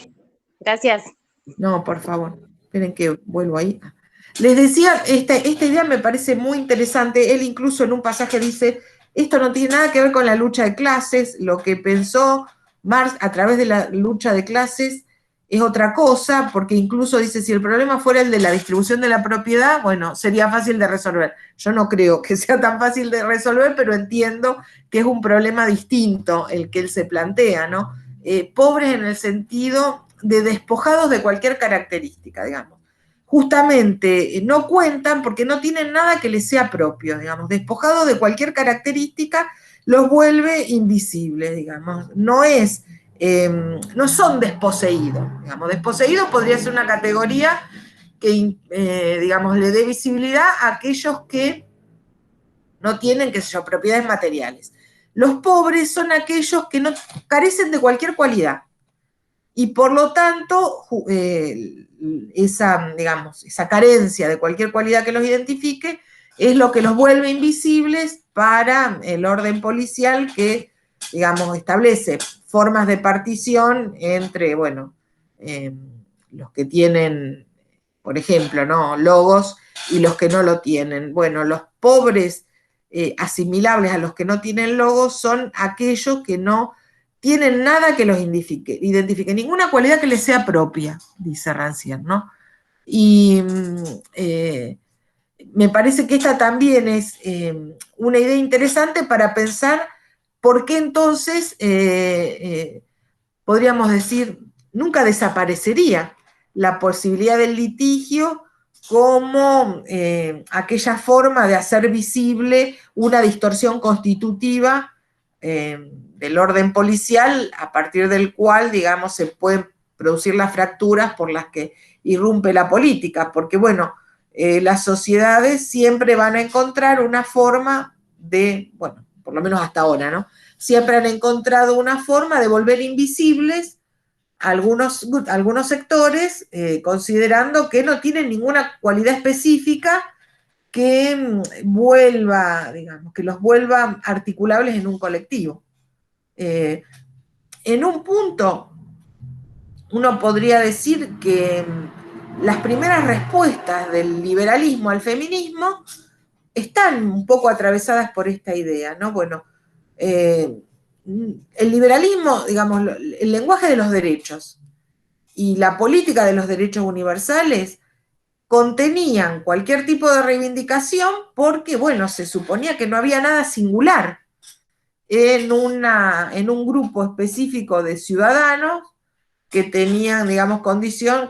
Gracias. No, por favor, esperen que vuelvo ahí. Les decía, esta idea me parece muy interesante. Él incluso en un pasaje dice, esto no tiene nada que ver con la lucha de clases, lo que pensó Marx a través de la lucha de clases es otra cosa, porque incluso dice, si el problema fuera el de la distribución de la propiedad, bueno, sería fácil de resolver. Yo no creo que sea tan fácil de resolver, pero entiendo que es un problema distinto el que él se plantea, ¿no? Pobres en el sentido de despojados de cualquier característica, digamos. Justamente no cuentan porque no tienen nada que les sea propio, digamos. Despojados de cualquier característica los vuelve invisibles, digamos. No son desposeídos, digamos. Desposeído podría ser una categoría que, digamos, le dé visibilidad a aquellos que no tienen, qué sé yo, propiedades materiales. Los pobres son aquellos que no carecen de cualquier cualidad. Y por lo tanto, esa carencia de cualquier cualidad que los identifique es lo que los vuelve invisibles para el orden policial que, digamos, establece formas de partición entre, bueno, los que tienen, por ejemplo, ¿no?, logos y los que no lo tienen. Bueno, los pobres asimilables a los que no tienen logos son aquellos que no tienen nada que los identifique, ninguna cualidad que les sea propia, dice Rancière, ¿no? Y me parece que esta también es una idea interesante para pensar por qué entonces, podríamos decir, nunca desaparecería la posibilidad del litigio como aquella forma de hacer visible una distorsión constitutiva del orden policial, a partir del cual, digamos, se pueden producir las fracturas por las que irrumpe la política, porque, bueno, las sociedades siempre van a encontrar una forma de, bueno, por lo menos hasta ahora, ¿no? Siempre han encontrado una forma de volver invisibles algunos sectores, considerando que no tienen ninguna cualidad específica que vuelva, digamos, que los vuelva articulables en un colectivo. En un punto, uno podría decir que las primeras respuestas del liberalismo al feminismo están un poco atravesadas por esta idea, ¿no? Bueno, el liberalismo, digamos, el lenguaje de los derechos y la política de los derechos universales contenían cualquier tipo de reivindicación porque, bueno, se suponía que no había nada singular en un grupo específico de ciudadanos que tenían, digamos, condición,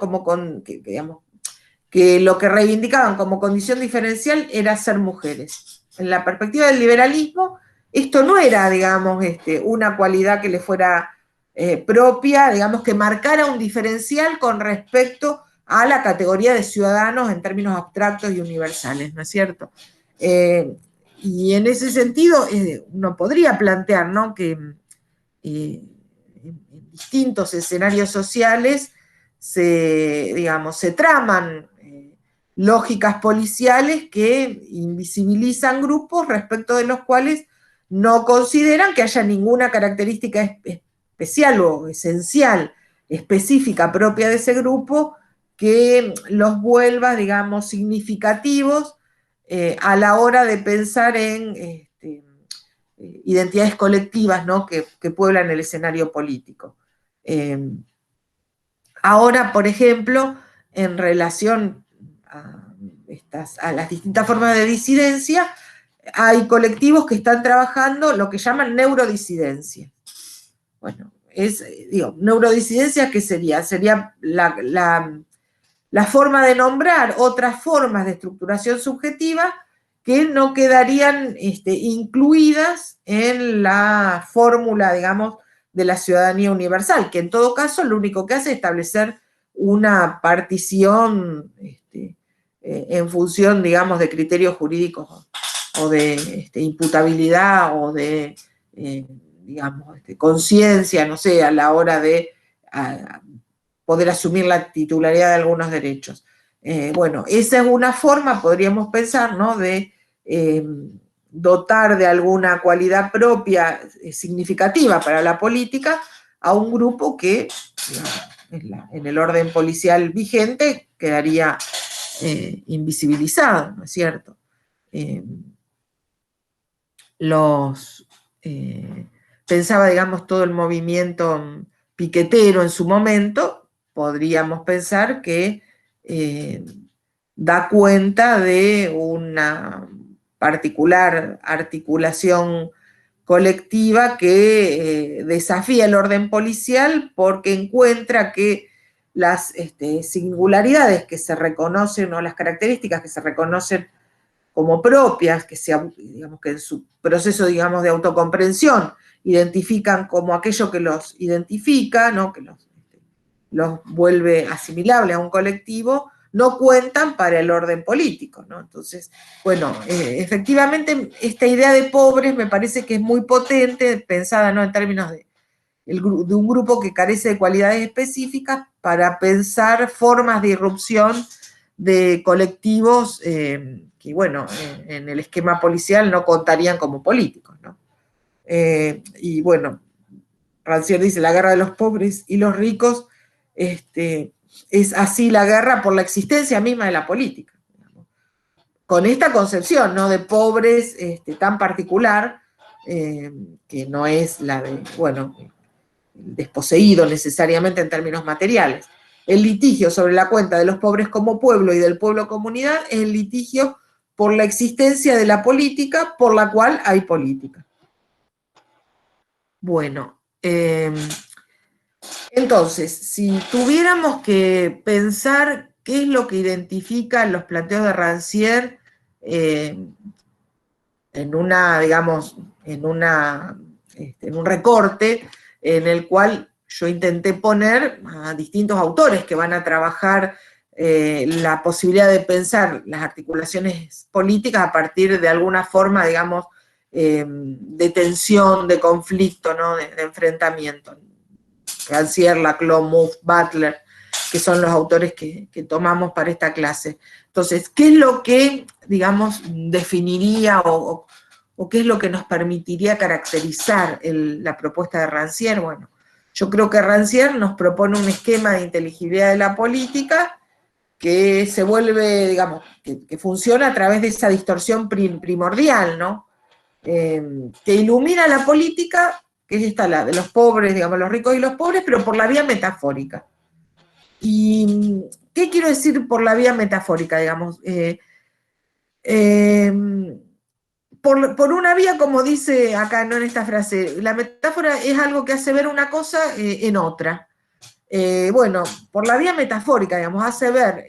que lo que reivindicaban como condición diferencial era ser mujeres. En la perspectiva del liberalismo, esto no era, digamos, una cualidad que le fuera propia, digamos, que marcara un diferencial con respecto a la categoría de ciudadanos en términos abstractos y universales, ¿no es cierto? Y en ese sentido, uno podría plantear, ¿no?, que en distintos escenarios sociales se traman lógicas policiales que invisibilizan grupos respecto de los cuales no consideran que haya ninguna característica especial o esencial, específica, propia de ese grupo, que los vuelva, digamos, significativos a la hora de pensar en identidades colectivas, ¿no?, que pueblan el escenario político. Ahora, por ejemplo, en relación a las distintas formas de disidencia, hay colectivos que están trabajando lo que llaman neurodisidencia. Bueno, neurodisidencia, ¿qué sería? Sería la forma de nombrar otras formas de estructuración subjetiva que no quedarían incluidas en la fórmula, digamos, de la ciudadanía universal, que en todo caso lo único que hace es establecer una partición en función, digamos, de criterios jurídicos o de imputabilidad o de, digamos, conciencia, no sé, a la hora de poder asumir la titularidad de algunos derechos. Bueno, esa es una forma, podríamos pensar, ¿no?, de dotar de alguna cualidad propia significativa para la política a un grupo que, digamos, en el orden policial vigente quedaría invisibilizado, ¿no es cierto? Pensaba, digamos, todo el movimiento piquetero en su momento, podríamos pensar que da cuenta de una particular articulación colectiva que desafía el orden policial porque encuentra que las singularidades que se reconocen o las características que se reconocen como propias, que en su proceso, digamos, de autocomprensión identifican como aquello que los identifica, ¿no?, que los vuelve asimilable a un colectivo, no cuentan para el orden político, ¿no? Entonces, bueno, efectivamente esta idea de pobres me parece que es muy potente, pensada, ¿no?, en términos de un grupo que carece de cualidades específicas para pensar formas de irrupción de colectivos que, bueno, en el esquema policial no contarían como políticos, ¿no? Y bueno, Rancière dice, la guerra de los pobres y los ricos es así la guerra por la existencia misma de la política, digamos. Con esta concepción, ¿no?, de pobres tan particular, que no es la de, bueno, desposeído necesariamente en términos materiales. El litigio sobre la cuenta de los pobres como pueblo y del pueblo comunidad es el litigio por la existencia de la política por la cual hay política. Bueno, entonces, si tuviéramos que pensar qué es lo que identifica los planteos de Rancière en una, digamos, en un recorte en el cual yo intenté poner a distintos autores que van a trabajar la posibilidad de pensar las articulaciones políticas a partir de alguna forma, digamos, de tensión, de conflicto, ¿no?, de enfrentamiento. Rancière, Laclau, Mouffe, Butler, que son los autores que tomamos para esta clase. Entonces, ¿qué es lo que, digamos, definiría o qué es lo que nos permitiría caracterizar la propuesta de Rancière? Bueno, yo creo que Rancière nos propone un esquema de inteligibilidad de la política que se vuelve, digamos, que funciona a través de esa distorsión primordial, ¿no? Que ilumina la política, que es esta, la de los pobres, digamos, los ricos y los pobres, pero por la vía metafórica. ¿Y qué quiero decir por la vía metafórica, digamos? Por una vía, como dice acá, no en esta frase, la metáfora es algo que hace ver una cosa en otra. Bueno, por la vía metafórica, digamos, hace ver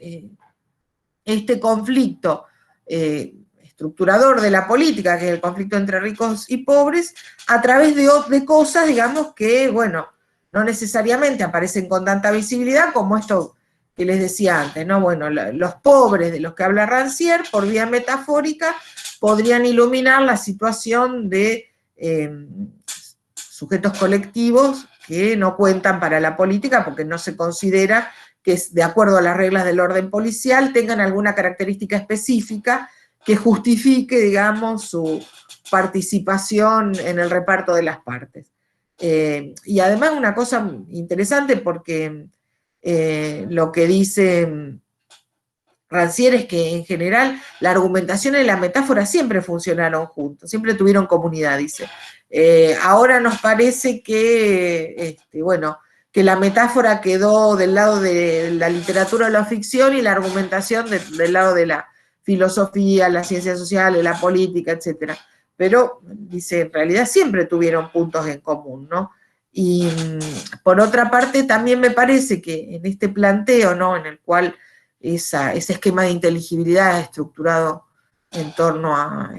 este conflicto estructurador de la política, que es el conflicto entre ricos y pobres, a través de cosas, digamos, que, bueno, no necesariamente aparecen con tanta visibilidad como esto que les decía antes, ¿no? Bueno, los pobres de los que habla Rancière, por vía metafórica, podrían iluminar la situación de sujetos colectivos que no cuentan para la política porque no se considera que, de acuerdo a las reglas del orden policial, tengan alguna característica específica que justifique, digamos, su participación en el reparto de las partes. Y además una cosa interesante porque lo que dice Rancière es que en general la argumentación y la metáfora siempre funcionaron juntos, siempre tuvieron comunidad, dice. Ahora nos parece que, bueno, que la metáfora quedó del lado de la literatura o la ficción y la argumentación del lado de la filosofía, las ciencias sociales, la política, etc. Pero, dice, en realidad siempre tuvieron puntos en común, ¿no? Y por otra parte, también me parece que en este planteo, ¿no?, en el cual ese esquema de inteligibilidad estructurado en torno a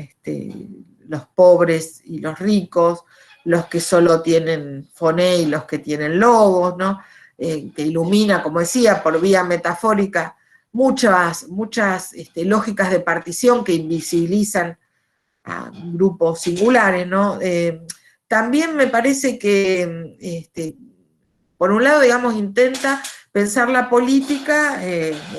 los pobres y los ricos, los que solo tienen foné y los que tienen logos, ¿no?, que ilumina, como decía, por vía metafórica, muchas lógicas de partición que invisibilizan a grupos singulares, ¿no? También me parece que, por un lado, digamos, intenta pensar la política,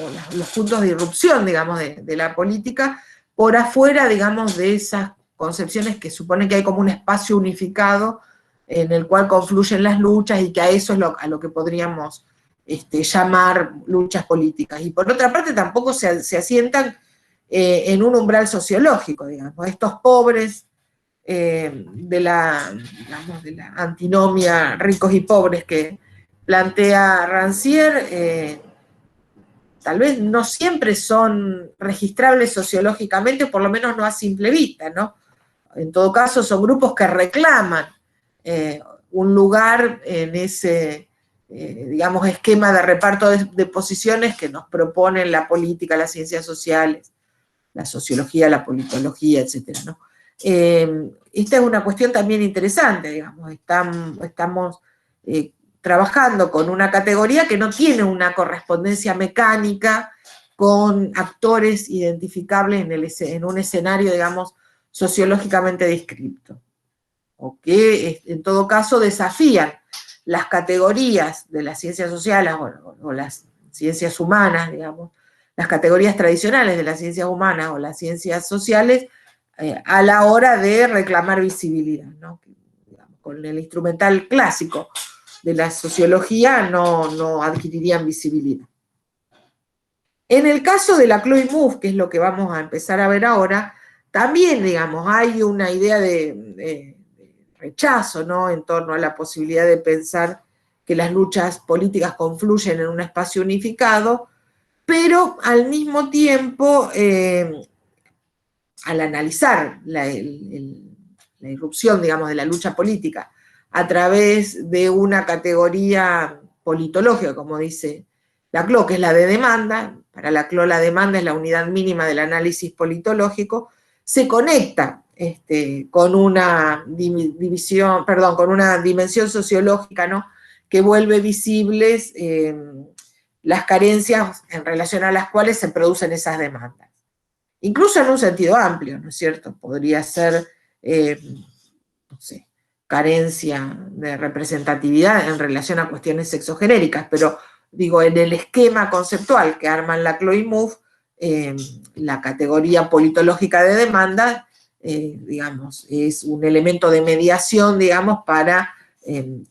o los puntos de irrupción, digamos, de la política, por afuera, digamos, de esas concepciones que suponen que hay como un espacio unificado en el cual confluyen las luchas y que a eso es a lo que podríamos llamar luchas políticas. Y por otra parte tampoco se asientan en un umbral sociológico, digamos. Estos pobres de la antinomia ricos y pobres que plantea Rancière, tal vez no siempre son registrables sociológicamente, por lo menos no a simple vista, ¿no? En todo caso, son grupos que reclaman un lugar en ese, digamos, esquema de reparto de posiciones que nos proponen la política, las ciencias sociales, la sociología, la politología, etcétera, ¿no? Esta es una cuestión también interesante, digamos, estamos trabajando con una categoría que no tiene una correspondencia mecánica con actores identificables en un escenario, digamos, sociológicamente descripto, o que en todo caso desafían las categorías de las ciencias sociales o las ciencias humanas, digamos, las categorías tradicionales de las ciencias humanas o las ciencias sociales a la hora de reclamar visibilidad, ¿no? Digamos, con el instrumental clásico de la sociología no adquirirían visibilidad. En el caso de la Chloe Mouffe, que es lo que vamos a empezar a ver ahora, también, digamos, hay una idea de rechazo, ¿no?, en torno a la posibilidad de pensar que las luchas políticas confluyen en un espacio unificado, pero al mismo tiempo, al analizar la irrupción, digamos, de la lucha política a través de una categoría politológica, como dice Laclau, que es la de demanda, para Laclau la demanda es la unidad mínima del análisis politológico, se conecta con una con una dimensión sociológica, ¿no?, que vuelve visibles las carencias en relación a las cuales se producen esas demandas. Incluso en un sentido amplio, ¿no es cierto? Podría ser, no sé, carencia de representatividad en relación a cuestiones sexogenéricas, pero digo, en el esquema conceptual que arman Laclau y Mouffe, la categoría politológica de demanda, digamos, es un elemento de mediación, digamos, para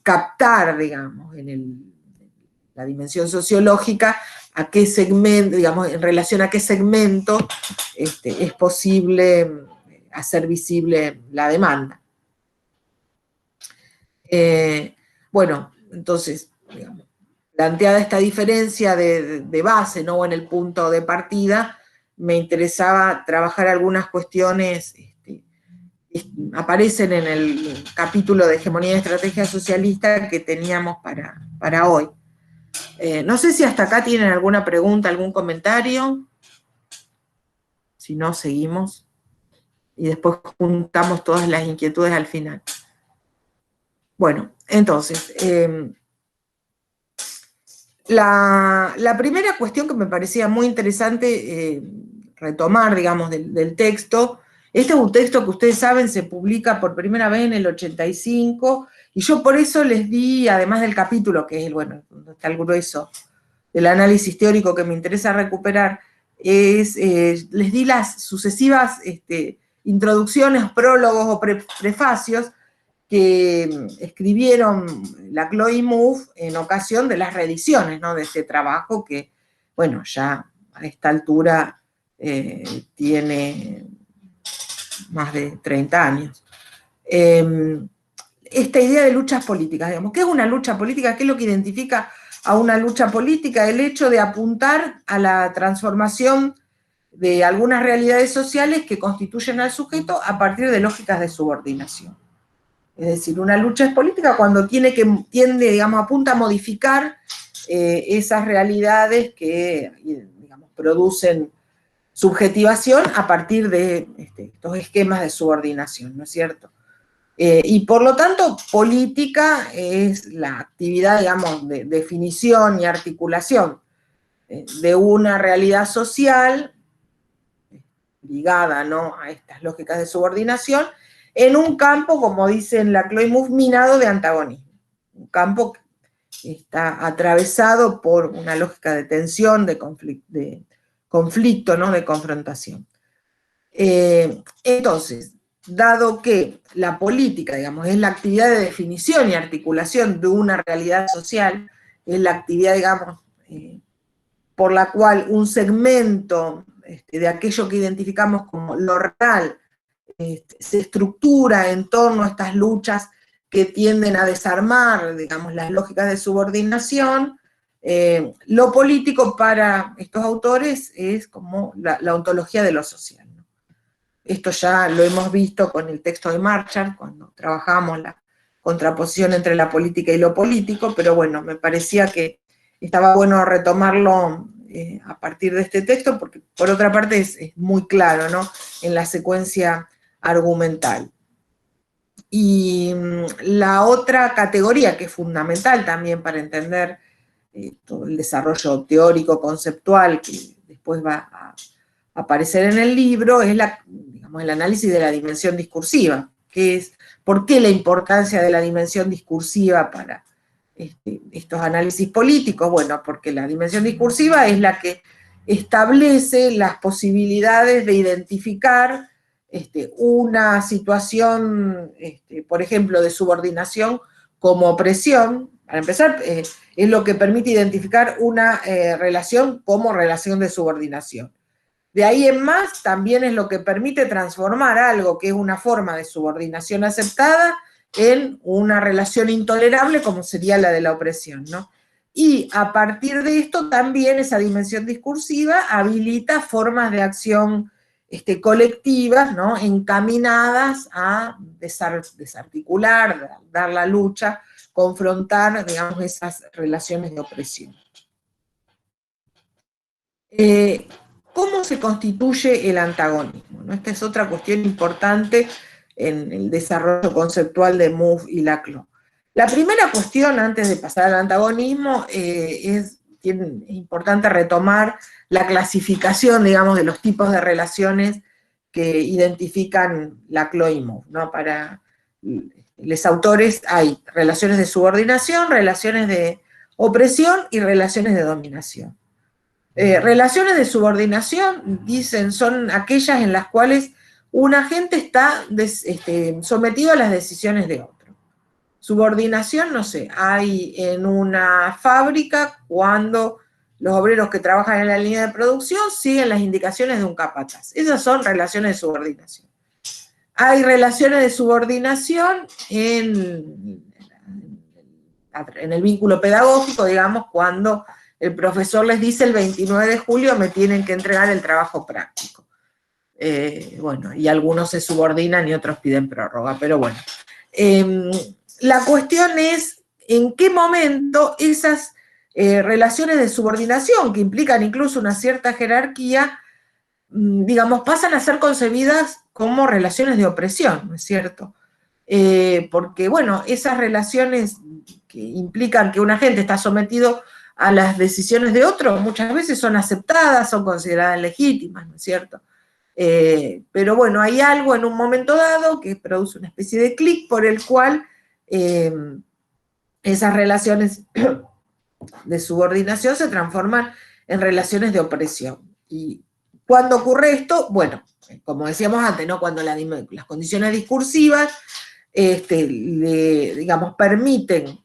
captar, digamos, en la dimensión sociológica, a qué segmento, digamos, en relación a qué segmento es posible hacer visible la demanda. Bueno, entonces, digamos, planteada esta diferencia de base, ¿no?, en el punto de partida, me interesaba trabajar algunas cuestiones aparecen en el capítulo de Hegemonía y Estrategia Socialista que teníamos para hoy. No sé si hasta acá tienen alguna pregunta, algún comentario. Si no, seguimos. Y después juntamos todas las inquietudes al final. Bueno, entonces, la primera cuestión que me parecía muy interesante retomar, digamos, del texto. Este es un texto que ustedes saben se publica por primera vez en el 85, y yo por eso les di, además del capítulo, que es, bueno, donde está el grueso del análisis teórico que me interesa recuperar, les di las sucesivas introducciones, prólogos o prefacios que escribieron Laclau y Mouffe en ocasión de las reediciones, ¿no?, de este trabajo que, bueno, ya a esta altura tiene más de 30 años. Esta idea de luchas políticas, digamos, ¿qué es una lucha política? ¿Qué es lo que identifica a una lucha política? El hecho de apuntar a la transformación de algunas realidades sociales que constituyen al sujeto a partir de lógicas de subordinación. Es decir, una lucha es política cuando tiende, digamos, apunta a modificar esas realidades que, digamos, producen subjetivación a partir de estos esquemas de subordinación, ¿no es cierto? Y por lo tanto, política es la actividad, digamos, de definición y articulación de una realidad social ligada, ¿no?, a estas lógicas de subordinación, en un campo, como dice en Laclau y Mouffe, minado de antagonismo. Un campo que está atravesado por una lógica de tensión, de conflicto, ¿no?, de confrontación. Entonces, dado que la política, digamos, es la actividad de definición y articulación de una realidad social, es la actividad, digamos, por la cual un segmento de aquello que identificamos como lo real se estructura en torno a estas luchas que tienden a desarmar, digamos, las lógicas de subordinación, lo político para estos autores es como la ontología de lo social, ¿no? Esto ya lo hemos visto con el texto de Marchand, cuando trabajamos la contraposición entre la política y lo político, pero bueno, me parecía que estaba bueno retomarlo a partir de este texto, porque por otra parte es muy claro, ¿no?, en la secuencia argumental. Y la otra categoría que es fundamental también para entender todo el desarrollo teórico, conceptual, que después va a aparecer en el libro, es digamos, el análisis de la dimensión discursiva, que es por qué la importancia de la dimensión discursiva para estos análisis políticos. Bueno, porque la dimensión discursiva es la que establece las posibilidades de identificar una situación, por ejemplo, de subordinación como opresión. Para empezar, es lo que permite identificar una relación como relación de subordinación. De ahí en más, también es lo que permite transformar algo que es una forma de subordinación aceptada en una relación intolerable, como sería la de la opresión, ¿no? Y a partir de esto también esa dimensión discursiva habilita formas de acción colectivas, ¿no?, encaminadas a desarticular, dar la lucha, confrontar, digamos, esas relaciones de opresión. ¿Cómo se constituye el antagonismo?, ¿no? Esta es otra cuestión importante en el desarrollo conceptual de Mouffe y Laclau. La primera cuestión, antes de pasar al antagonismo, es importante retomar la clasificación, digamos, de los tipos de relaciones que identifican Laclau y Mouffe, ¿no? Para los autores hay relaciones de subordinación, relaciones de opresión y relaciones de dominación. Relaciones de subordinación, dicen, son aquellas en las cuales un agente está sometido a las decisiones de otro. Subordinación, no sé, hay en una fábrica cuando los obreros que trabajan en la línea de producción siguen las indicaciones de un capataz. Esas son relaciones de subordinación. Hay relaciones de subordinación en el vínculo pedagógico, digamos, cuando el profesor les dice el 29 de julio me tienen que entregar el trabajo práctico. Bueno, y algunos se subordinan y otros piden prórroga, pero bueno. La cuestión es en qué momento esas relaciones de subordinación, que implican incluso una cierta jerarquía, digamos, pasan a ser concebidas como relaciones de opresión, ¿no es cierto? Porque, bueno, esas relaciones que implican que un agente está sometido a las decisiones de otro, muchas veces son aceptadas, son consideradas legítimas, ¿no es cierto? Pero bueno, hay algo en un momento dado que produce una especie de clic por el cual esas relaciones de subordinación se transforman en relaciones de opresión. ¿Y cuándo ocurre esto? Bueno, como decíamos antes, ¿no?, cuando las condiciones discursivas digamos, permiten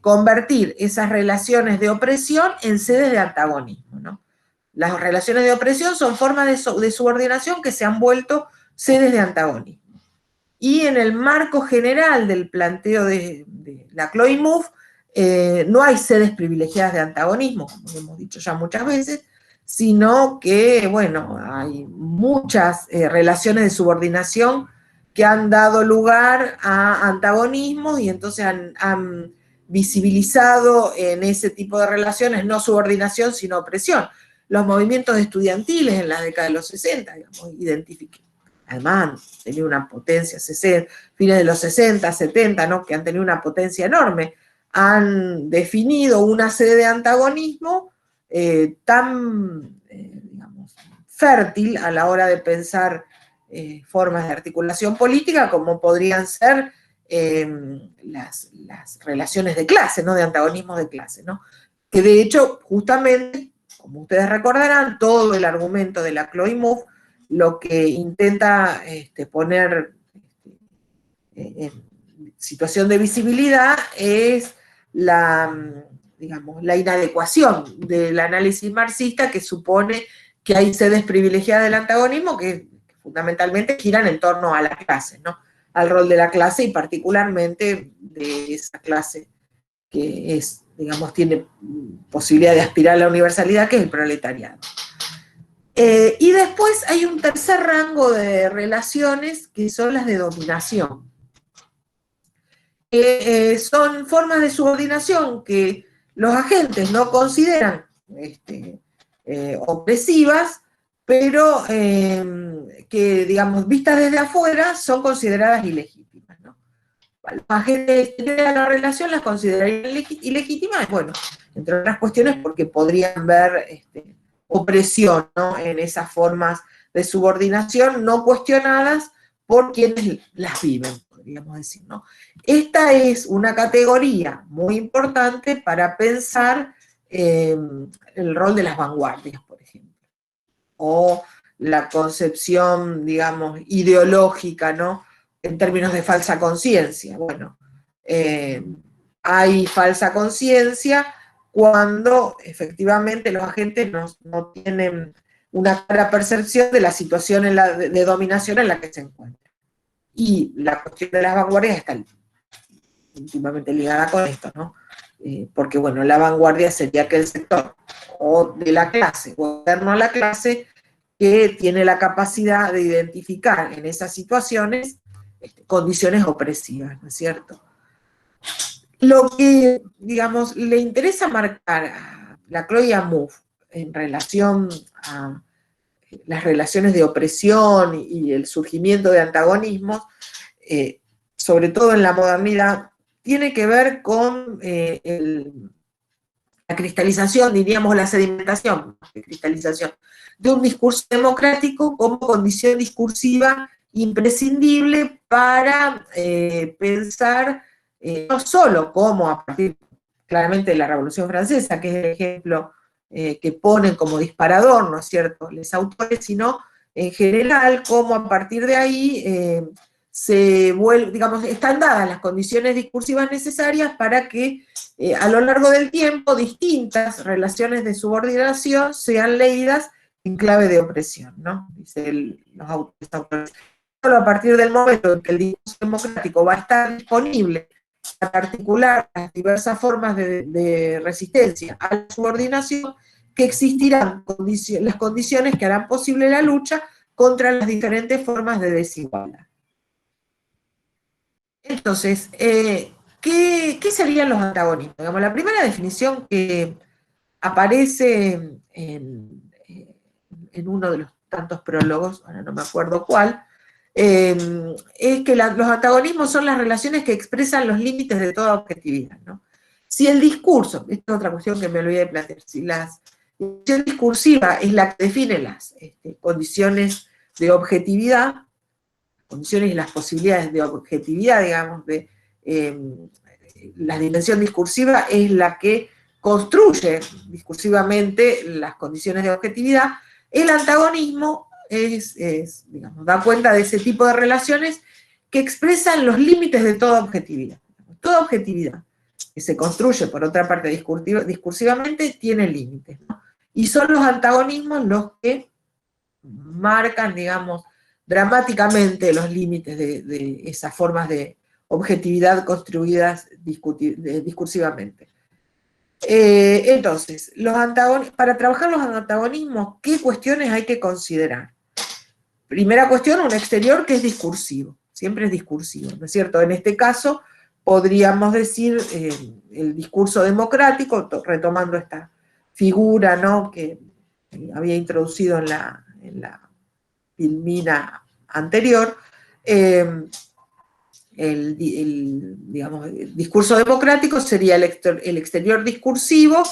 convertir esas relaciones de opresión en sedes de antagonismo, ¿no? Las relaciones de opresión son formas de subordinación que se han vuelto sedes de antagonismo. Y en el marco general del planteo de Laclau y Mouffe, no hay sedes privilegiadas de antagonismo, como hemos dicho ya muchas veces, sino que, bueno, hay muchas relaciones de subordinación que han dado lugar a antagonismos y entonces han visibilizado en ese tipo de relaciones no subordinación, sino opresión. Los movimientos estudiantiles en la década de los 60, digamos, además han tenido una potencia, fines de los 60, 70, ¿no? Que han tenido una potencia enorme, han definido una serie de antagonismo tan, digamos, fértil a la hora de pensar formas de articulación política como podrían ser las relaciones de clase, ¿no? De antagonismos de clase, ¿no? Que de hecho, justamente, como ustedes recordarán, todo el argumento de la Chloe Mouffe lo que intenta poner en situación de visibilidad es digamos, la inadecuación del análisis marxista, que supone que hay sedes privilegiadas del antagonismo que fundamentalmente giran en torno a la clase, ¿no? Al rol de la clase y particularmente de esa clase que es, digamos, tiene posibilidad de aspirar a la universalidad, que es el proletariado. Y después hay un tercer rango de relaciones que son las de dominación. Son formas de subordinación que los agentes no consideran opresivas, pero que, digamos, vistas desde afuera, son consideradas ilegítimas, ¿no? Los agentes exteriores a la relación las considerarían ilegítimas, bueno, entre otras cuestiones porque podrían ver opresión, ¿no? En esas formas de subordinación no cuestionadas por quienes las viven, podríamos decir, ¿no? Esta es una categoría muy importante para pensar el rol de las vanguardias, por ejemplo, o la concepción, digamos, ideológica, ¿no? En términos de falsa conciencia. Bueno, hay falsa conciencia cuando efectivamente los agentes no tienen una clara percepción de la situación de dominación en la que se encuentran. Y la cuestión de las vanguardias está íntimamente ligada con esto, ¿no? Porque, bueno, la vanguardia sería aquel sector o de la clase, o externo a la clase, que tiene la capacidad de identificar en esas situaciones condiciones opresivas, ¿no es cierto? Lo que, digamos, le interesa marcar a la Chloe Mouffe en relación a las relaciones de opresión y el surgimiento de antagonismos, sobre todo en la modernidad, tiene que ver con la cristalización, diríamos la sedimentación, cristalización, de un discurso democrático como condición discursiva imprescindible para pensar no solo como a partir claramente de la Revolución Francesa, que es el ejemplo que ponen como disparador, ¿no es cierto?, los autores, sino en general como a partir de ahí digamos, están dadas las condiciones discursivas necesarias para que a lo largo del tiempo distintas relaciones de subordinación sean leídas en clave de opresión, ¿no? Dicen los autores. Solo a partir del momento en que el discurso democrático va a estar disponible para articular las diversas formas de resistencia a la subordinación, que existirán las condiciones que harán posible la lucha contra las diferentes formas de desigualdad. Entonces, ¿qué serían los antagonismos? Digamos, la primera definición que aparece en uno de los tantos prólogos, ahora no me acuerdo cuál, es que los antagonismos son las relaciones que expresan los límites de toda objetividad, ¿no? Si el discurso, esta es otra cuestión que me olvidé de plantear, si la cuestión discursiva es la que define las condiciones de objetividad, condiciones y las posibilidades de objetividad, digamos, la dimensión discursiva es la que construye discursivamente las condiciones de objetividad, el antagonismo digamos, da cuenta de ese tipo de relaciones que expresan los límites de toda objetividad. Toda objetividad que se construye, por otra parte, discursivamente, tiene límites, ¿no? Y son los antagonismos los que marcan, digamos, dramáticamente los límites de esas formas de objetividad construidas discursivamente. Entonces, para trabajar los antagonismos, ¿qué cuestiones hay que considerar? Primera cuestión, un exterior que es discursivo, siempre es discursivo, ¿no es cierto? En este caso, podríamos decir el discurso democrático, retomando esta figura, ¿no?, que había introducido en la Filmina anterior, digamos, el discurso democrático sería el exterior discursivo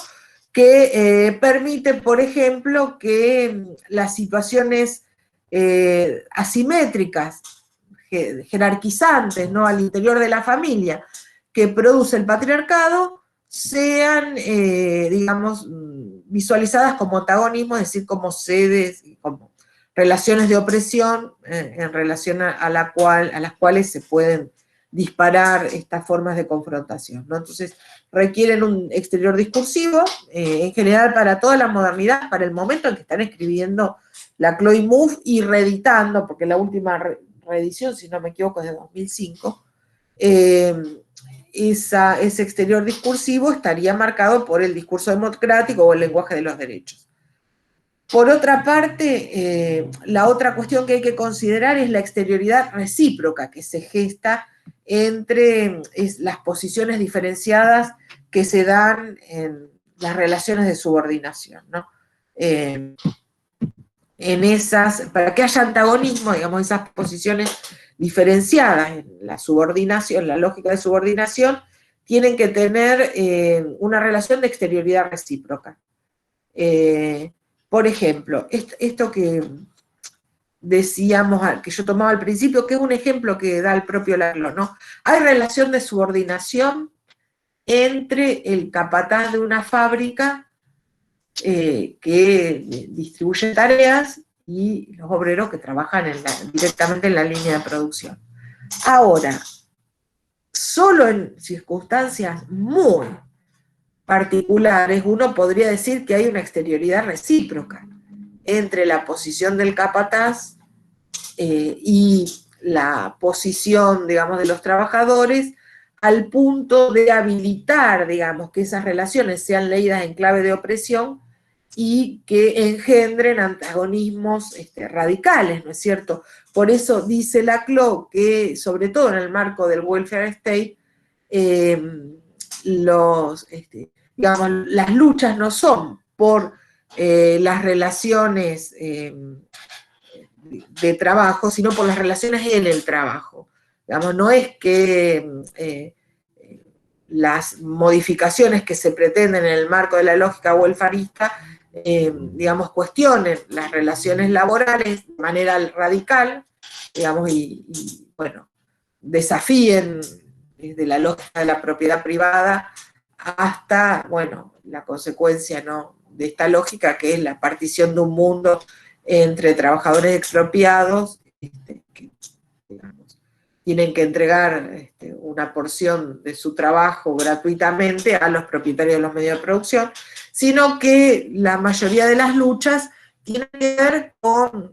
que permite, por ejemplo, que las situaciones asimétricas, jerarquizantes, ¿no?, al interior de la familia que produce el patriarcado sean, digamos, visualizadas como antagonismo, es decir, como sedes, como relaciones de opresión en relación a las cuales se pueden disparar estas formas de confrontación, ¿no? Entonces, requieren un exterior discursivo, en general para toda la modernidad, para el momento en que están escribiendo la Chloe Mouffe y reeditando, porque la última reedición, si no me equivoco, es de 2005, ese exterior discursivo estaría marcado por el discurso democrático o el lenguaje de los derechos. Por otra parte, la otra cuestión que hay que considerar es la exterioridad recíproca que se gesta entre las posiciones diferenciadas que se dan en las relaciones de subordinación, ¿no? Para que haya antagonismo, digamos, esas posiciones diferenciadas en la subordinación, la lógica de subordinación, tienen que tener una relación de exterioridad recíproca. Por ejemplo, esto que decíamos, que yo tomaba al principio, que es un ejemplo que da el propio Laclau, ¿no? Hay relación de subordinación entre el capataz de una fábrica que distribuye tareas y los obreros que trabajan directamente en la línea de producción. Ahora, solo en circunstancias muy particulares uno podría decir que hay una exterioridad recíproca entre la posición del capataz y la posición, digamos, de los trabajadores, al punto de habilitar, digamos, que esas relaciones sean leídas en clave de opresión y que engendren antagonismos radicales, ¿no es cierto? Por eso dice Laclau que, sobre todo en el marco del welfare state, digamos, las luchas no son por las relaciones de trabajo, sino por las relaciones en el trabajo. Digamos, no es que las modificaciones que se pretenden en el marco de la lógica welfarista, digamos, cuestionen las relaciones laborales de manera radical, digamos, y bueno, desafíen desde la lógica de la propiedad privada hasta, bueno, la consecuencia, ¿no?, de esta lógica, que es la partición de un mundo entre trabajadores expropiados, que, digamos, tienen que entregar una porción de su trabajo gratuitamente a los propietarios de los medios de producción, sino que la mayoría de las luchas tienen que ver con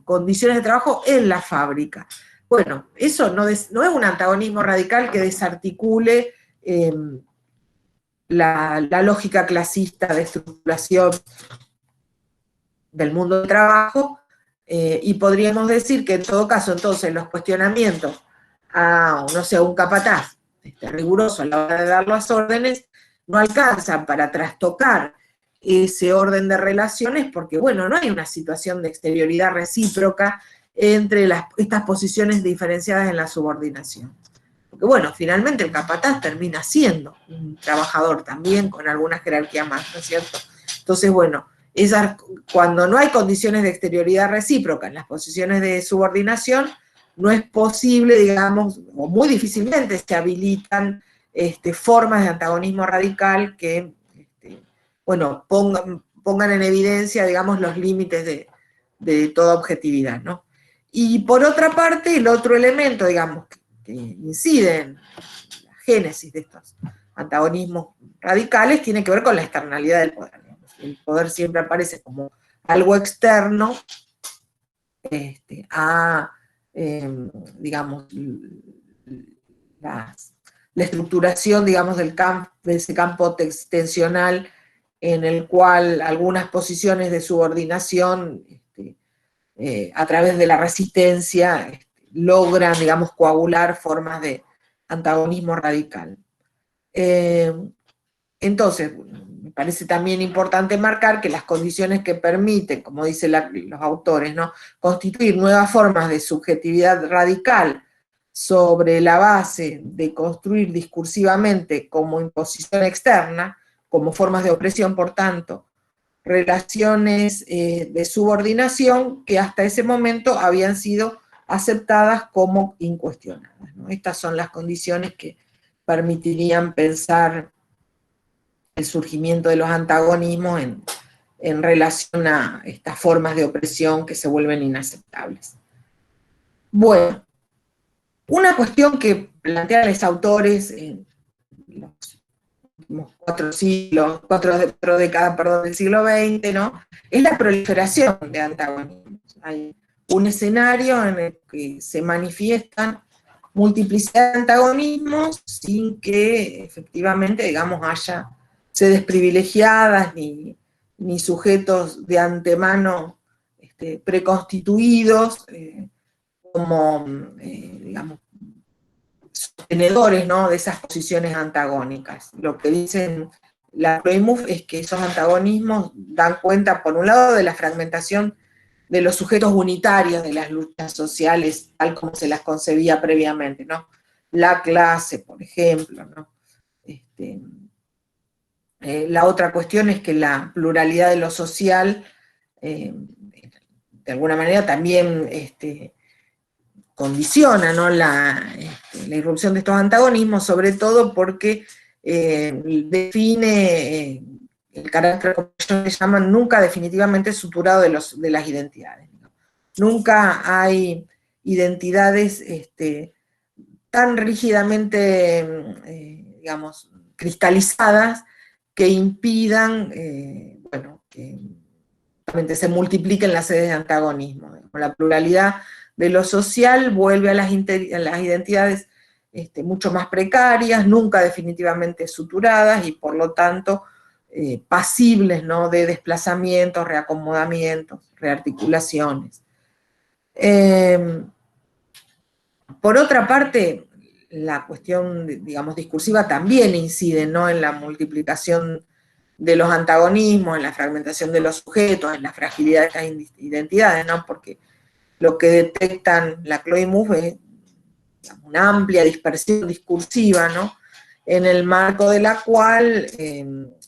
condiciones de trabajo en la fábrica. Bueno, eso no es un antagonismo radical que desarticule la lógica clasista de estructuración del mundo del trabajo, y podríamos decir que en todo caso, entonces, los cuestionamientos a, no sé, a un capataz riguroso a la hora de dar las órdenes no alcanzan para trastocar ese orden de relaciones porque, bueno, no hay una situación de exterioridad recíproca entre estas posiciones diferenciadas en la subordinación. Porque, bueno, finalmente el capataz termina siendo un trabajador también con alguna jerarquía más, ¿no es cierto? Entonces, bueno, cuando no hay condiciones de exterioridad recíproca en las posiciones de subordinación, no es posible, digamos, o muy difícilmente se habilitan formas de antagonismo radical que, bueno, pongan en evidencia, digamos, los límites de toda objetividad, ¿no? Y por otra parte, el otro elemento, digamos, que incide en la génesis de estos antagonismos radicales tiene que ver con la externalidad del poder. El poder siempre aparece como algo externo a, digamos, la estructuración, digamos, de ese campo tensional en el cual algunas posiciones de subordinación, a través de la resistencia, logran, digamos, coagular formas de antagonismo radical. Entonces, me parece también importante marcar que las condiciones que permiten, como dicen los autores, ¿no?, constituir nuevas formas de subjetividad radical sobre la base de construir discursivamente como imposición externa, como formas de opresión, por tanto, relaciones de subordinación que hasta ese momento habían sido aceptadas como incuestionadas, ¿no? Estas son las condiciones que permitirían pensar el surgimiento de los antagonismos en relación a estas formas de opresión que se vuelven inaceptables. Bueno, una cuestión que plantean los autores en los últimos 4 décadas, del siglo XX, ¿no?, es la proliferación de antagonismos. Hay un escenario en el que se manifiestan multiplicidad de antagonismos sin que efectivamente, digamos, haya sedes privilegiadas ni sujetos de antemano preconstituidos como, digamos, sostenedores, ¿no?, de esas posiciones antagónicas. Lo que dicen la Chloé-Mouffe es que esos antagonismos dan cuenta, por un lado, de la fragmentación de los sujetos unitarios de las luchas sociales, tal como se las concebía previamente, ¿no? La clase, por ejemplo, ¿no? La otra cuestión es que la pluralidad de lo social, de alguna manera, también condiciona, ¿no?, la irrupción de estos antagonismos, sobre todo porque define el carácter, como ellos le llaman, nunca definitivamente suturado de las identidades, ¿no? Nunca hay identidades tan rígidamente, digamos, cristalizadas que impidan, bueno, que realmente se multipliquen las sedes de antagonismo. La pluralidad de lo social vuelve a las identidades mucho más precarias, nunca definitivamente suturadas y por lo tanto pasibles, ¿no?, de desplazamientos, reacomodamientos, rearticulaciones. Por otra parte, la cuestión, digamos, discursiva también incide, ¿no?, en la multiplicación de los antagonismos, en la fragmentación de los sujetos, en la fragilidad de estas identidades, ¿no?, porque lo que detectan la Chloé-Mouffe es, digamos, una amplia dispersión discursiva, ¿no?, en el marco de la cual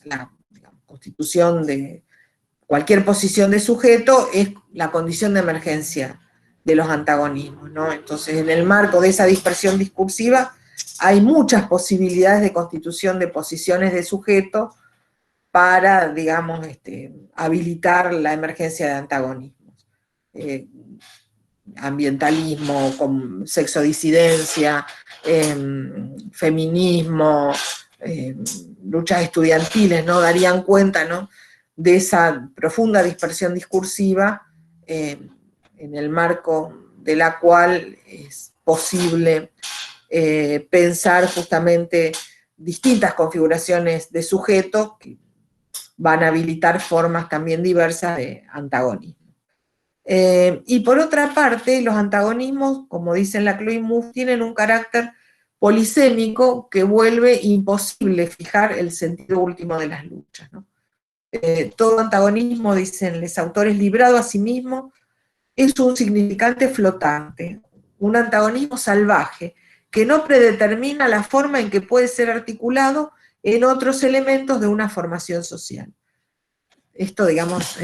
la, digamos, constitución de cualquier posición de sujeto es la condición de emergencia de los antagonismos, ¿no? Entonces, en el marco de esa dispersión discursiva hay muchas posibilidades de constitución de posiciones de sujeto para, digamos, habilitar la emergencia de antagonismos. Ambientalismo, sexodisidencia, feminismo, luchas estudiantiles, ¿no?, darían cuenta, ¿no?, de esa profunda dispersión discursiva en el marco de la cual es posible pensar justamente distintas configuraciones de sujetos que van a habilitar formas también diversas de antagonismo. Y por otra parte, los antagonismos, como dice la Chloé-Mouffe, tienen un carácter polisémico que vuelve imposible fijar el sentido último de las luchas, ¿no? Todo antagonismo, dicen los autores, librado a sí mismo, es un significante flotante, un antagonismo salvaje, que no predetermina la forma en que puede ser articulado en otros elementos de una formación social. Esto, digamos,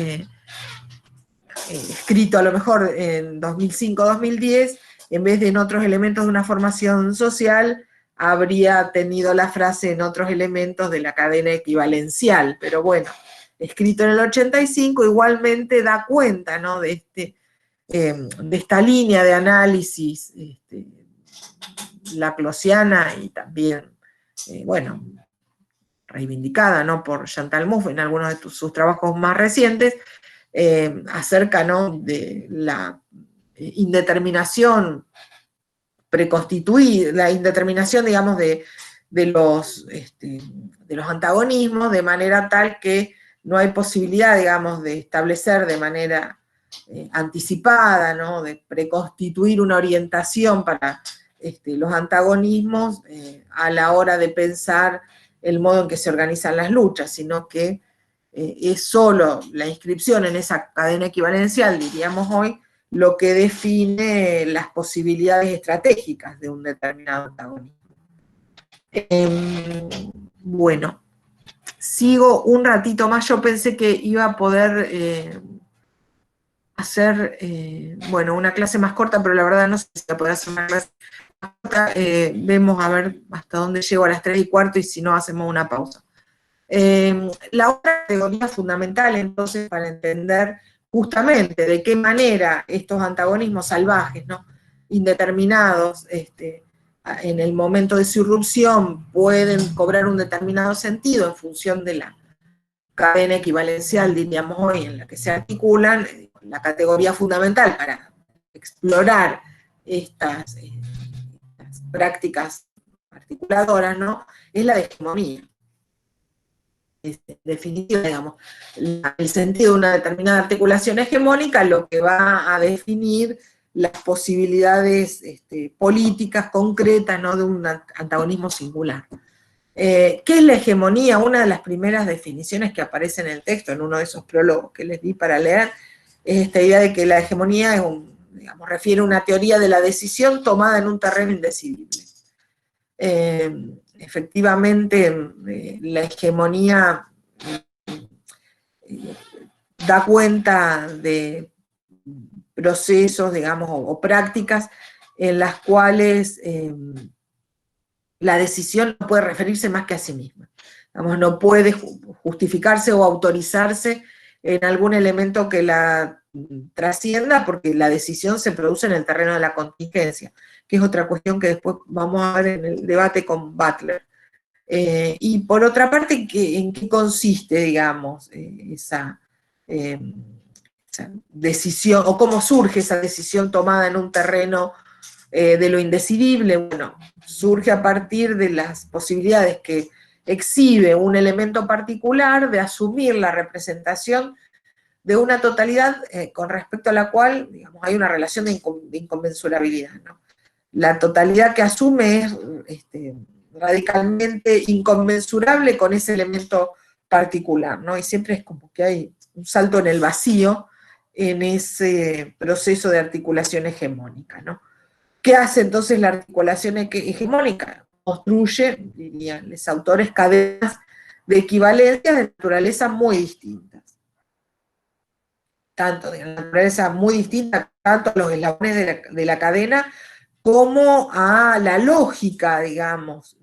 escrito a lo mejor en 2005-2010, en vez de en otros elementos de una formación social, habría tenido la frase en otros elementos de la cadena equivalencial, pero bueno, escrito en el 85, igualmente da cuenta, ¿no?, de esta línea de análisis laclosiana y también, bueno, reivindicada, ¿no?, por Chantal Mouffe en algunos de sus trabajos más recientes, acerca, ¿no?, de la indeterminación preconstituida, la indeterminación, digamos, de de los antagonismos, de manera tal que no hay posibilidad, digamos, de establecer de manera anticipada, ¿no?, de preconstituir una orientación para los antagonismos a la hora de pensar el modo en que se organizan las luchas, sino que es solo la inscripción en esa cadena equivalencial, diríamos hoy, lo que define las posibilidades estratégicas de un determinado antagonismo. Bueno, sigo un ratito más. Yo pensé que iba a poder hacer, bueno, una clase más corta, pero la verdad no sé si va a poder hacer una clase más corta. Vemos a ver hasta dónde llego a las 3:15 y si no hacemos una pausa. La otra categoría fundamental, entonces, para entender justamente de qué manera estos antagonismos salvajes, ¿no?, indeterminados, en el momento de su irrupción pueden cobrar un determinado sentido en función de la cadena equivalencial, diríamos hoy, en la que se articulan. La categoría fundamental para explorar estas prácticas articuladoras, ¿no?, es la de hegemonía. En definitiva, digamos, el sentido de una determinada articulación hegemónica lo que va a definir las posibilidades políticas concretas, ¿no?, de un antagonismo singular. ¿Qué es la hegemonía? Una de las primeras definiciones que aparece en el texto, en uno de esos prólogos que les di para leer, es esta idea de que la hegemonía es refiere a una teoría de la decisión tomada en un terreno indecidible. Efectivamente, la hegemonía da cuenta de procesos, digamos, o prácticas en las cuales la decisión no puede referirse más que a sí misma. Digamos, no puede justificarse o autorizarse en algún elemento que la trascienda, porque la decisión se produce en el terreno de la contingencia, que es otra cuestión que después vamos a ver en el debate con Butler. Y por otra parte, ¿en qué consiste, digamos, esa decisión, o cómo surge esa decisión tomada en un terreno de lo indecidible? Bueno, surge a partir de las posibilidades que exhibe un elemento particular de asumir la representación de una totalidad con respecto a la cual, digamos, hay una relación de inconmensurabilidad, ¿no? La totalidad que asume es radicalmente inconmensurable con ese elemento particular, ¿no? Y siempre es como que hay un salto en el vacío en ese proceso de articulación hegemónica, ¿no? ¿Qué hace entonces la articulación hegemónica? Construye, dirían los autores, cadenas de equivalencias de naturaleza muy distintas. Tanto de naturaleza muy distinta, tanto a los eslabones de la cadena, como a la lógica, digamos,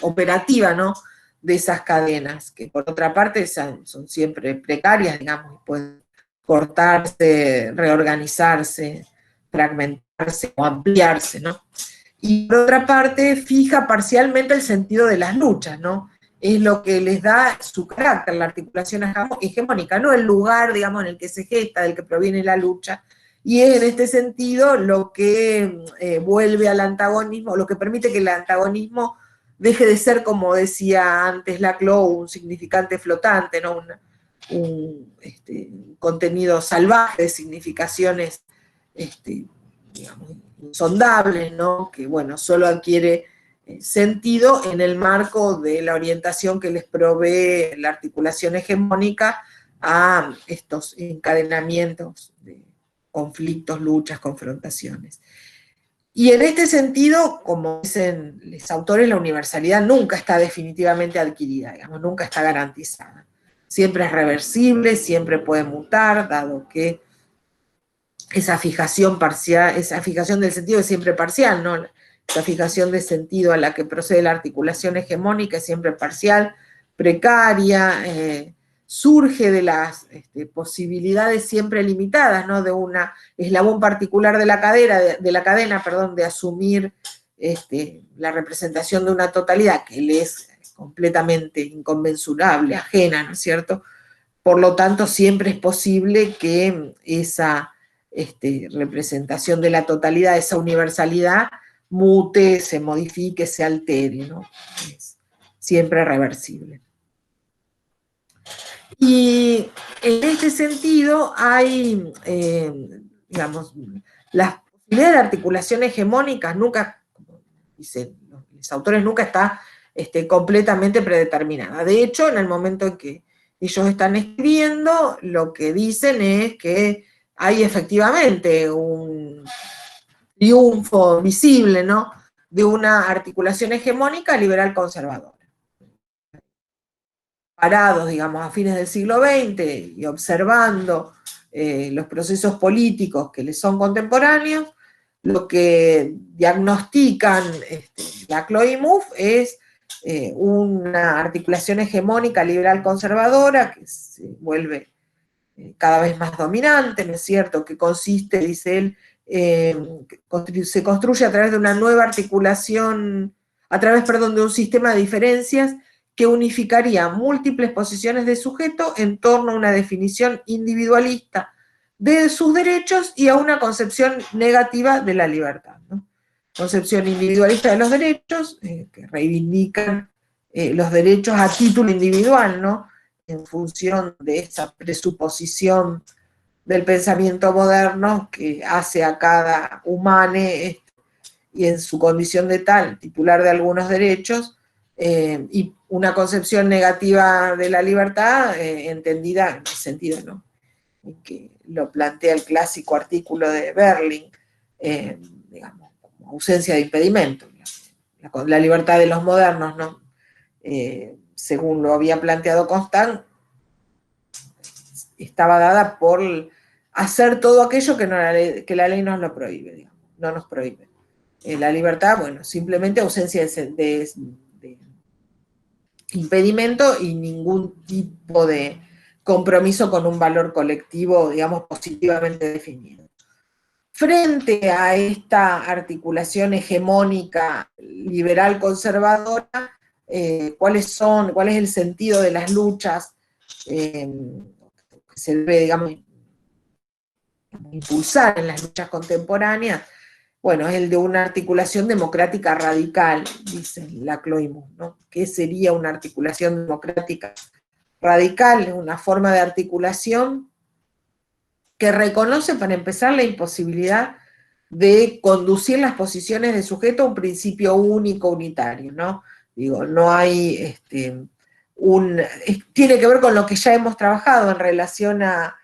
operativa, ¿no?, de esas cadenas, que por otra parte son siempre precarias, digamos, pueden cortarse, reorganizarse, fragmentarse o ampliarse, ¿no? Y por otra parte fija parcialmente el sentido de las luchas, ¿no? Es lo que les da su carácter, la articulación hegemónica, no el lugar, digamos, en el que se gesta, del que proviene la lucha, y es en este sentido lo que vuelve al antagonismo, lo que permite que el antagonismo deje de ser, como decía antes Laclau, un significante flotante, ¿no?, un contenido salvaje de significaciones, digamos, insondables, ¿no?, que, bueno, solo adquiere sentido en el marco de la orientación que les provee la articulación hegemónica a estos encadenamientos de conflictos, luchas, confrontaciones. Y en este sentido, como dicen los autores, la universalidad nunca está definitivamente adquirida, digamos, nunca está garantizada. Siempre es reversible, siempre puede mutar, dado que esa fijación parcial, esa fijación del sentido es siempre parcial, ¿no? Esa fijación de sentido a la que procede la articulación hegemónica es siempre parcial, precaria, surge de las posibilidades siempre limitadas, ¿no?, de un eslabón particular de la cadena, de asumir la representación de una totalidad que le es completamente inconmensurable, ajena, ¿no es cierto? Por lo tanto, siempre es posible que esa representación de la totalidad, esa universalidad, mute, se modifique, se altere, ¿no? Es siempre reversible. Y en este sentido hay, digamos, las posibilidades de articulación hegemónica nunca, como dicen los autores, nunca está completamente predeterminada. De hecho, en el momento en que ellos están escribiendo, lo que dicen es que hay efectivamente un triunfo visible, ¿no?, de una articulación hegemónica liberal conservadora. Parados, digamos, a fines del siglo XX y observando los procesos políticos que les son contemporáneos, lo que diagnostican Laclau y Mouffe es una articulación hegemónica liberal conservadora que se vuelve cada vez más dominante, ¿no es cierto?, que consiste, dice él, se construye a través de una nueva articulación, de un sistema de diferencias que unificaría múltiples posiciones de sujeto en torno a una definición individualista de sus derechos y a una concepción negativa de la libertad, ¿no? Concepción individualista de los derechos, que reivindican los derechos a título individual, ¿no?, en función de esa presuposición del pensamiento moderno que hace a cada humane y en su condición de tal, titular de algunos derechos, y una concepción negativa de la libertad, entendida en el sentido, ¿no?, en que lo plantea el clásico artículo de Berling, digamos, como ausencia de impedimento. La libertad de los modernos, ¿no?, según lo había planteado Constant, estaba dada por hacer todo aquello que la ley nos lo prohíbe, digamos, no nos prohíbe. La libertad, bueno, simplemente ausencia de impedimento y ningún tipo de compromiso con un valor colectivo, digamos, positivamente definido. Frente a esta articulación hegemónica liberal conservadora, ¿cuál es el sentido de las luchas que se debe, digamos, impulsar en las luchas contemporáneas? Bueno, es el de una articulación democrática radical, dice Laclau y Mouffe, ¿no? ¿Qué sería una articulación democrática radical? Es una forma de articulación que reconoce, para empezar, la imposibilidad de conducir las posiciones de sujeto a un principio único, unitario, ¿no? Digo, no hay tiene que ver con lo que ya hemos trabajado en relación a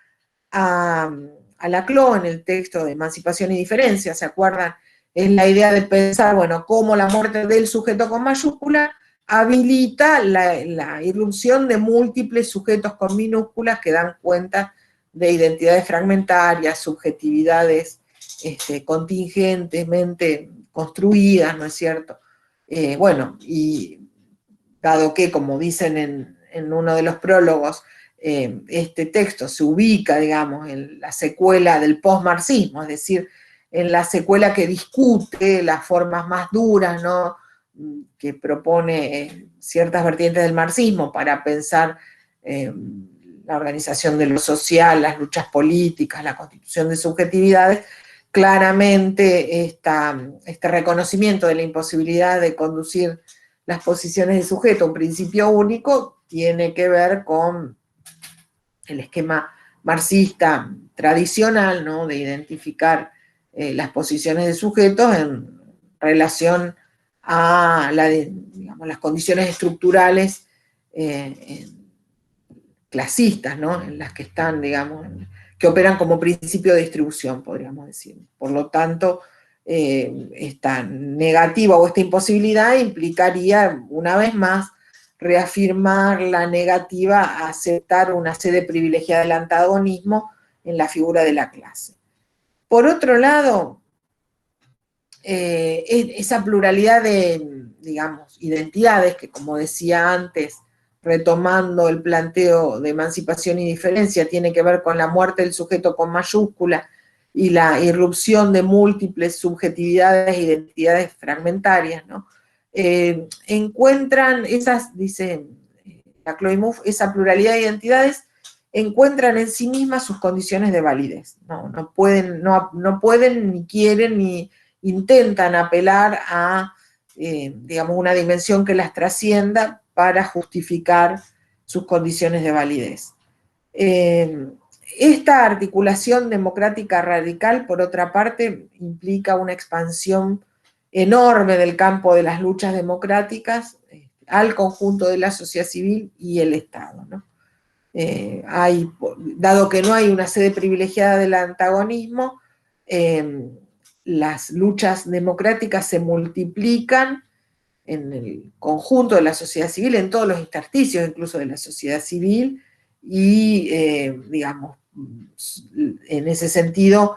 Laclau en el texto de Emancipación y Diferencia, ¿se acuerdan? Es la idea de pensar, bueno, cómo la muerte del sujeto con mayúscula habilita la irrupción de múltiples sujetos con minúsculas que dan cuenta de identidades fragmentarias, subjetividades contingentemente construidas, ¿no es cierto? Bueno, y dado que, como dicen en uno de los prólogos, este texto se ubica, digamos, en la secuela del postmarxismo, es decir, en la secuela que discute las formas más duras, ¿no?, que propone ciertas vertientes del marxismo para pensar la organización de lo social, las luchas políticas, la constitución de subjetividades. Claramente este reconocimiento de la imposibilidad de conducir las posiciones de sujeto a un principio único tiene que ver con el esquema marxista tradicional, ¿no?, de identificar las posiciones de sujetos en relación a digamos, las condiciones estructurales clasistas, ¿no?, en las que están, digamos, que operan como principio de distribución, podríamos decir. Por lo tanto, esta negativa o esta imposibilidad implicaría, una vez más, reafirmar la negativa a aceptar una sede privilegiada del antagonismo en la figura de la clase. Por otro lado, esa pluralidad de, digamos, identidades que, como decía antes, retomando el planteo de Emancipación y Diferencia, tiene que ver con la muerte del sujeto con mayúscula y la irrupción de múltiples subjetividades e identidades fragmentarias, ¿no? Encuentran dice Laclau y Mouffe, esa pluralidad de identidades encuentran en sí mismas sus condiciones de validez, no pueden, ni quieren, ni intentan apelar a, digamos, una dimensión que las trascienda para justificar sus condiciones de validez. Esta articulación democrática radical, por otra parte, implica una expansión enorme del campo de las luchas democráticas al conjunto de la sociedad civil y el Estado, ¿no? Dado que no hay una sede privilegiada del antagonismo, las luchas democráticas se multiplican en el conjunto de la sociedad civil, en todos los intersticios incluso de la sociedad civil, y digamos, en ese sentido,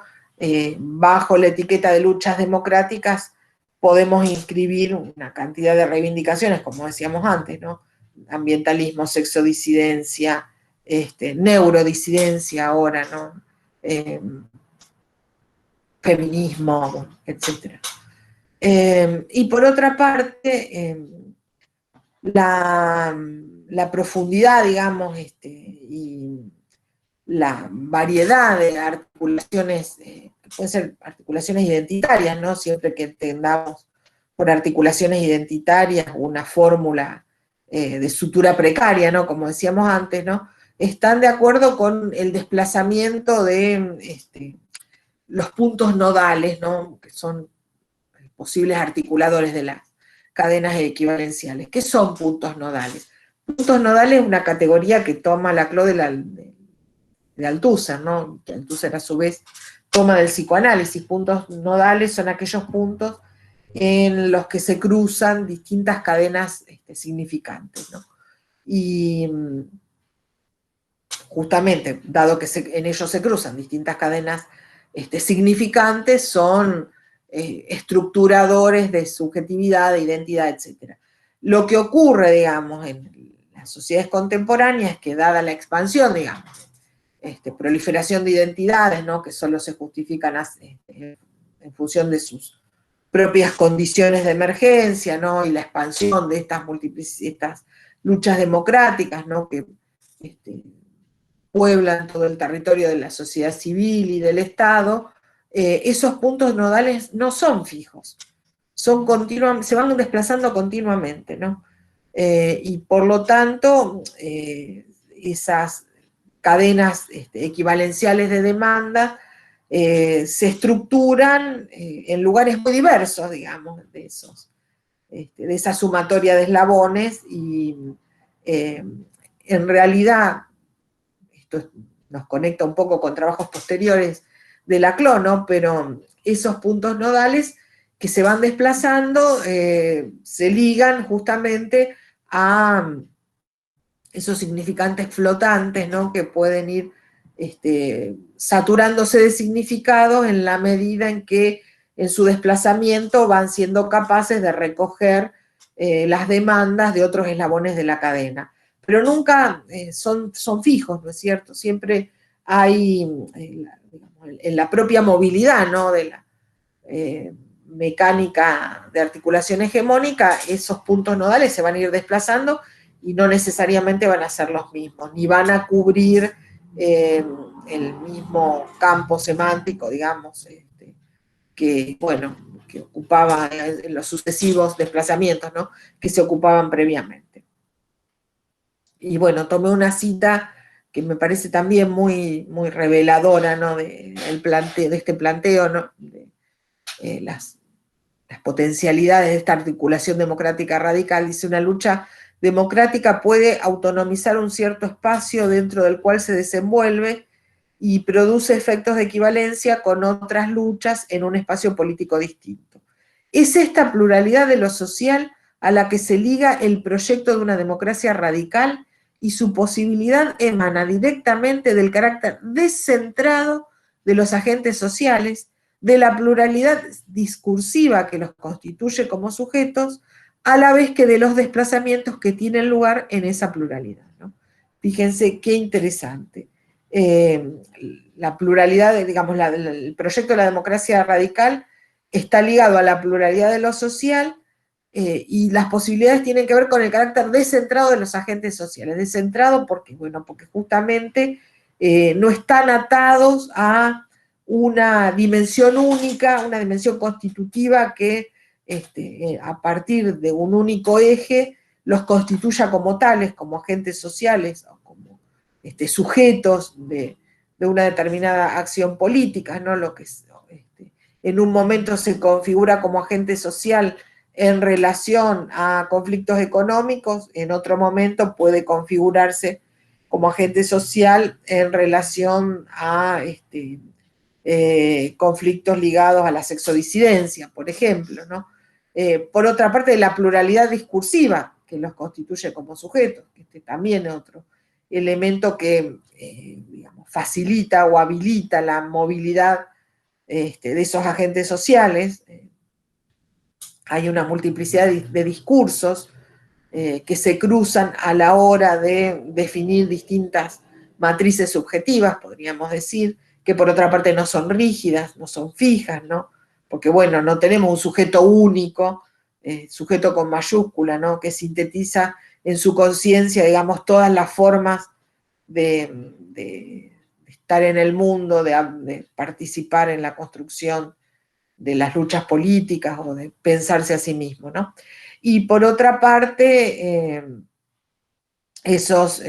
bajo la etiqueta de luchas democráticas, podemos inscribir una cantidad de reivindicaciones, como decíamos antes, ¿no? Ambientalismo, sexodisidencia, neurodisidencia ahora, ¿no? Feminismo, etc. Y por otra parte, la profundidad, digamos, y la variedad de articulaciones, que pueden ser articulaciones identitarias, ¿no? Siempre que entendamos por articulaciones identitarias una fórmula de sutura precaria, ¿no? Como decíamos antes, ¿no? Están de acuerdo con el desplazamiento de los puntos nodales, ¿no? Que son posibles articuladores de las cadenas equivalenciales. ¿Qué son puntos nodales? Puntos nodales es una categoría que toma Laclau de Althusser, ¿no? Que Althusser a su vez toma del psicoanálisis. Puntos nodales son aquellos puntos en los que se cruzan distintas cadenas significantes, ¿no? Y justamente, dado que en ellos se cruzan distintas cadenas significantes, son estructuradores de subjetividad, de identidad, etc. Lo que ocurre, digamos, en las sociedades contemporáneas es que, dada la expansión, digamos, proliferación de identidades, ¿no? Que solo se justifican en función de sus propias condiciones de emergencia, ¿no? Y la expansión de estas luchas democráticas, ¿no? Que pueblan todo el territorio de la sociedad civil y del Estado, esos puntos nodales no son fijos, se van desplazando continuamente, ¿no? Y por lo tanto, esas cadenas equivalenciales de demanda se estructuran en lugares muy diversos, digamos, de esa sumatoria de eslabones, y en realidad esto nos conecta un poco con trabajos posteriores de Laclau, ¿no? Pero esos puntos nodales que se van desplazando se ligan justamente a esos significantes flotantes, ¿no? Que pueden ir saturándose de significados en la medida en que en su desplazamiento van siendo capaces de recoger las demandas de otros eslabones de la cadena. Pero nunca son fijos, ¿no es cierto? Siempre hay, en la propia movilidad, ¿no? De la mecánica de articulación hegemónica, esos puntos nodales se van a ir desplazando y no necesariamente van a ser los mismos, ni van a cubrir el mismo campo semántico, digamos, que ocupaba en los sucesivos desplazamientos, ¿no? Que se ocupaban previamente. Y bueno, tomé una cita que me parece también muy, muy reveladora, ¿no? de este planteo, ¿no? De las potencialidades de esta articulación democrática radical. Dice: una lucha democrática puede autonomizar un cierto espacio dentro del cual se desenvuelve y produce efectos de equivalencia con otras luchas en un espacio político distinto. Es esta pluralidad de lo social a la que se liga el proyecto de una democracia radical, y su posibilidad emana directamente del carácter descentrado de los agentes sociales, de la pluralidad discursiva que los constituye como sujetos, a la vez que de los desplazamientos que tienen lugar en esa pluralidad, ¿no? Fíjense qué interesante. La pluralidad, digamos, el proyecto de la democracia radical está ligado a la pluralidad de lo social, y las posibilidades tienen que ver con el carácter descentrado de los agentes sociales. Descentrado porque, bueno, porque justamente no están atados a una dimensión única, una dimensión constitutiva que a partir de un único eje los constituya como tales, como agentes sociales, o como sujetos de una determinada acción política, ¿no? Lo que en un momento se configura como agente social en relación a conflictos económicos, en otro momento puede configurarse como agente social en relación a conflictos ligados a la sexodisidencia, por ejemplo, ¿no? Por otra parte, la pluralidad discursiva que los constituye como sujetos, que también es otro elemento que digamos, facilita o habilita la movilidad de esos agentes sociales. Hay una multiplicidad de discursos que se cruzan a la hora de definir distintas matrices subjetivas, podríamos decir, que por otra parte no son rígidas, no son fijas, ¿no? Porque, bueno, no tenemos un sujeto único, sujeto con mayúscula, ¿no? Que sintetiza en su conciencia, digamos, todas las formas de estar en el mundo, de participar en la construcción de las luchas políticas o de pensarse a sí mismo, ¿no? Y por otra parte, esos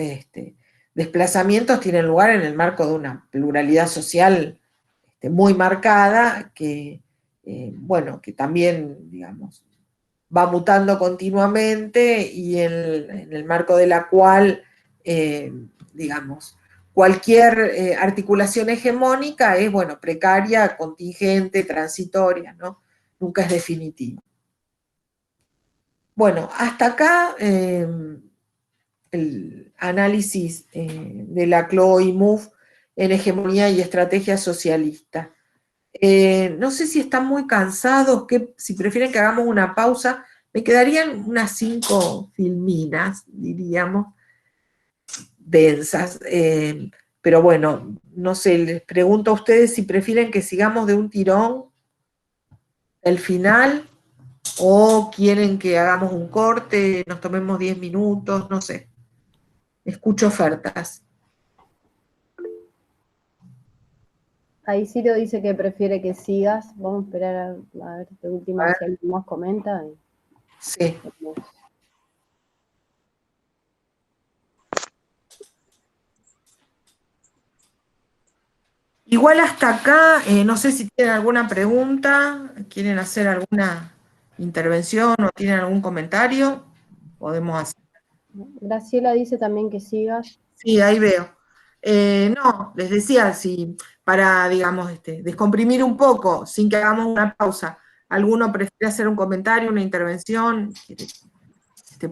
desplazamientos tienen lugar en el marco de una pluralidad social muy marcada que, bueno, que también, digamos, va mutando continuamente y en el marco de la cual, digamos, cualquier articulación hegemónica es, bueno, precaria, contingente, transitoria, ¿no? Nunca es definitiva. Bueno, hasta acá el análisis de Laclau y Mouffe en hegemonía y estrategia socialista. No sé si están muy cansados, si prefieren que hagamos una pausa, me quedarían unas 5 filminas, diríamos, densas, pero bueno, no sé, les pregunto a ustedes si prefieren que sigamos de un tirón el final, o quieren que hagamos un corte, nos tomemos 10 minutos, no sé. Escucho ofertas. Ahí Ciro dice que prefiere que sigas. Vamos a esperar a ver de última si alguien más comenta. Sí. Igual hasta acá, no sé si tienen alguna pregunta, quieren hacer alguna intervención o tienen algún comentario, podemos hacer. Graciela dice también que sigas. Sí, ahí veo. No, les decía, si para, digamos, descomprimir un poco, sin que hagamos una pausa, ¿alguno prefiere hacer un comentario, una intervención,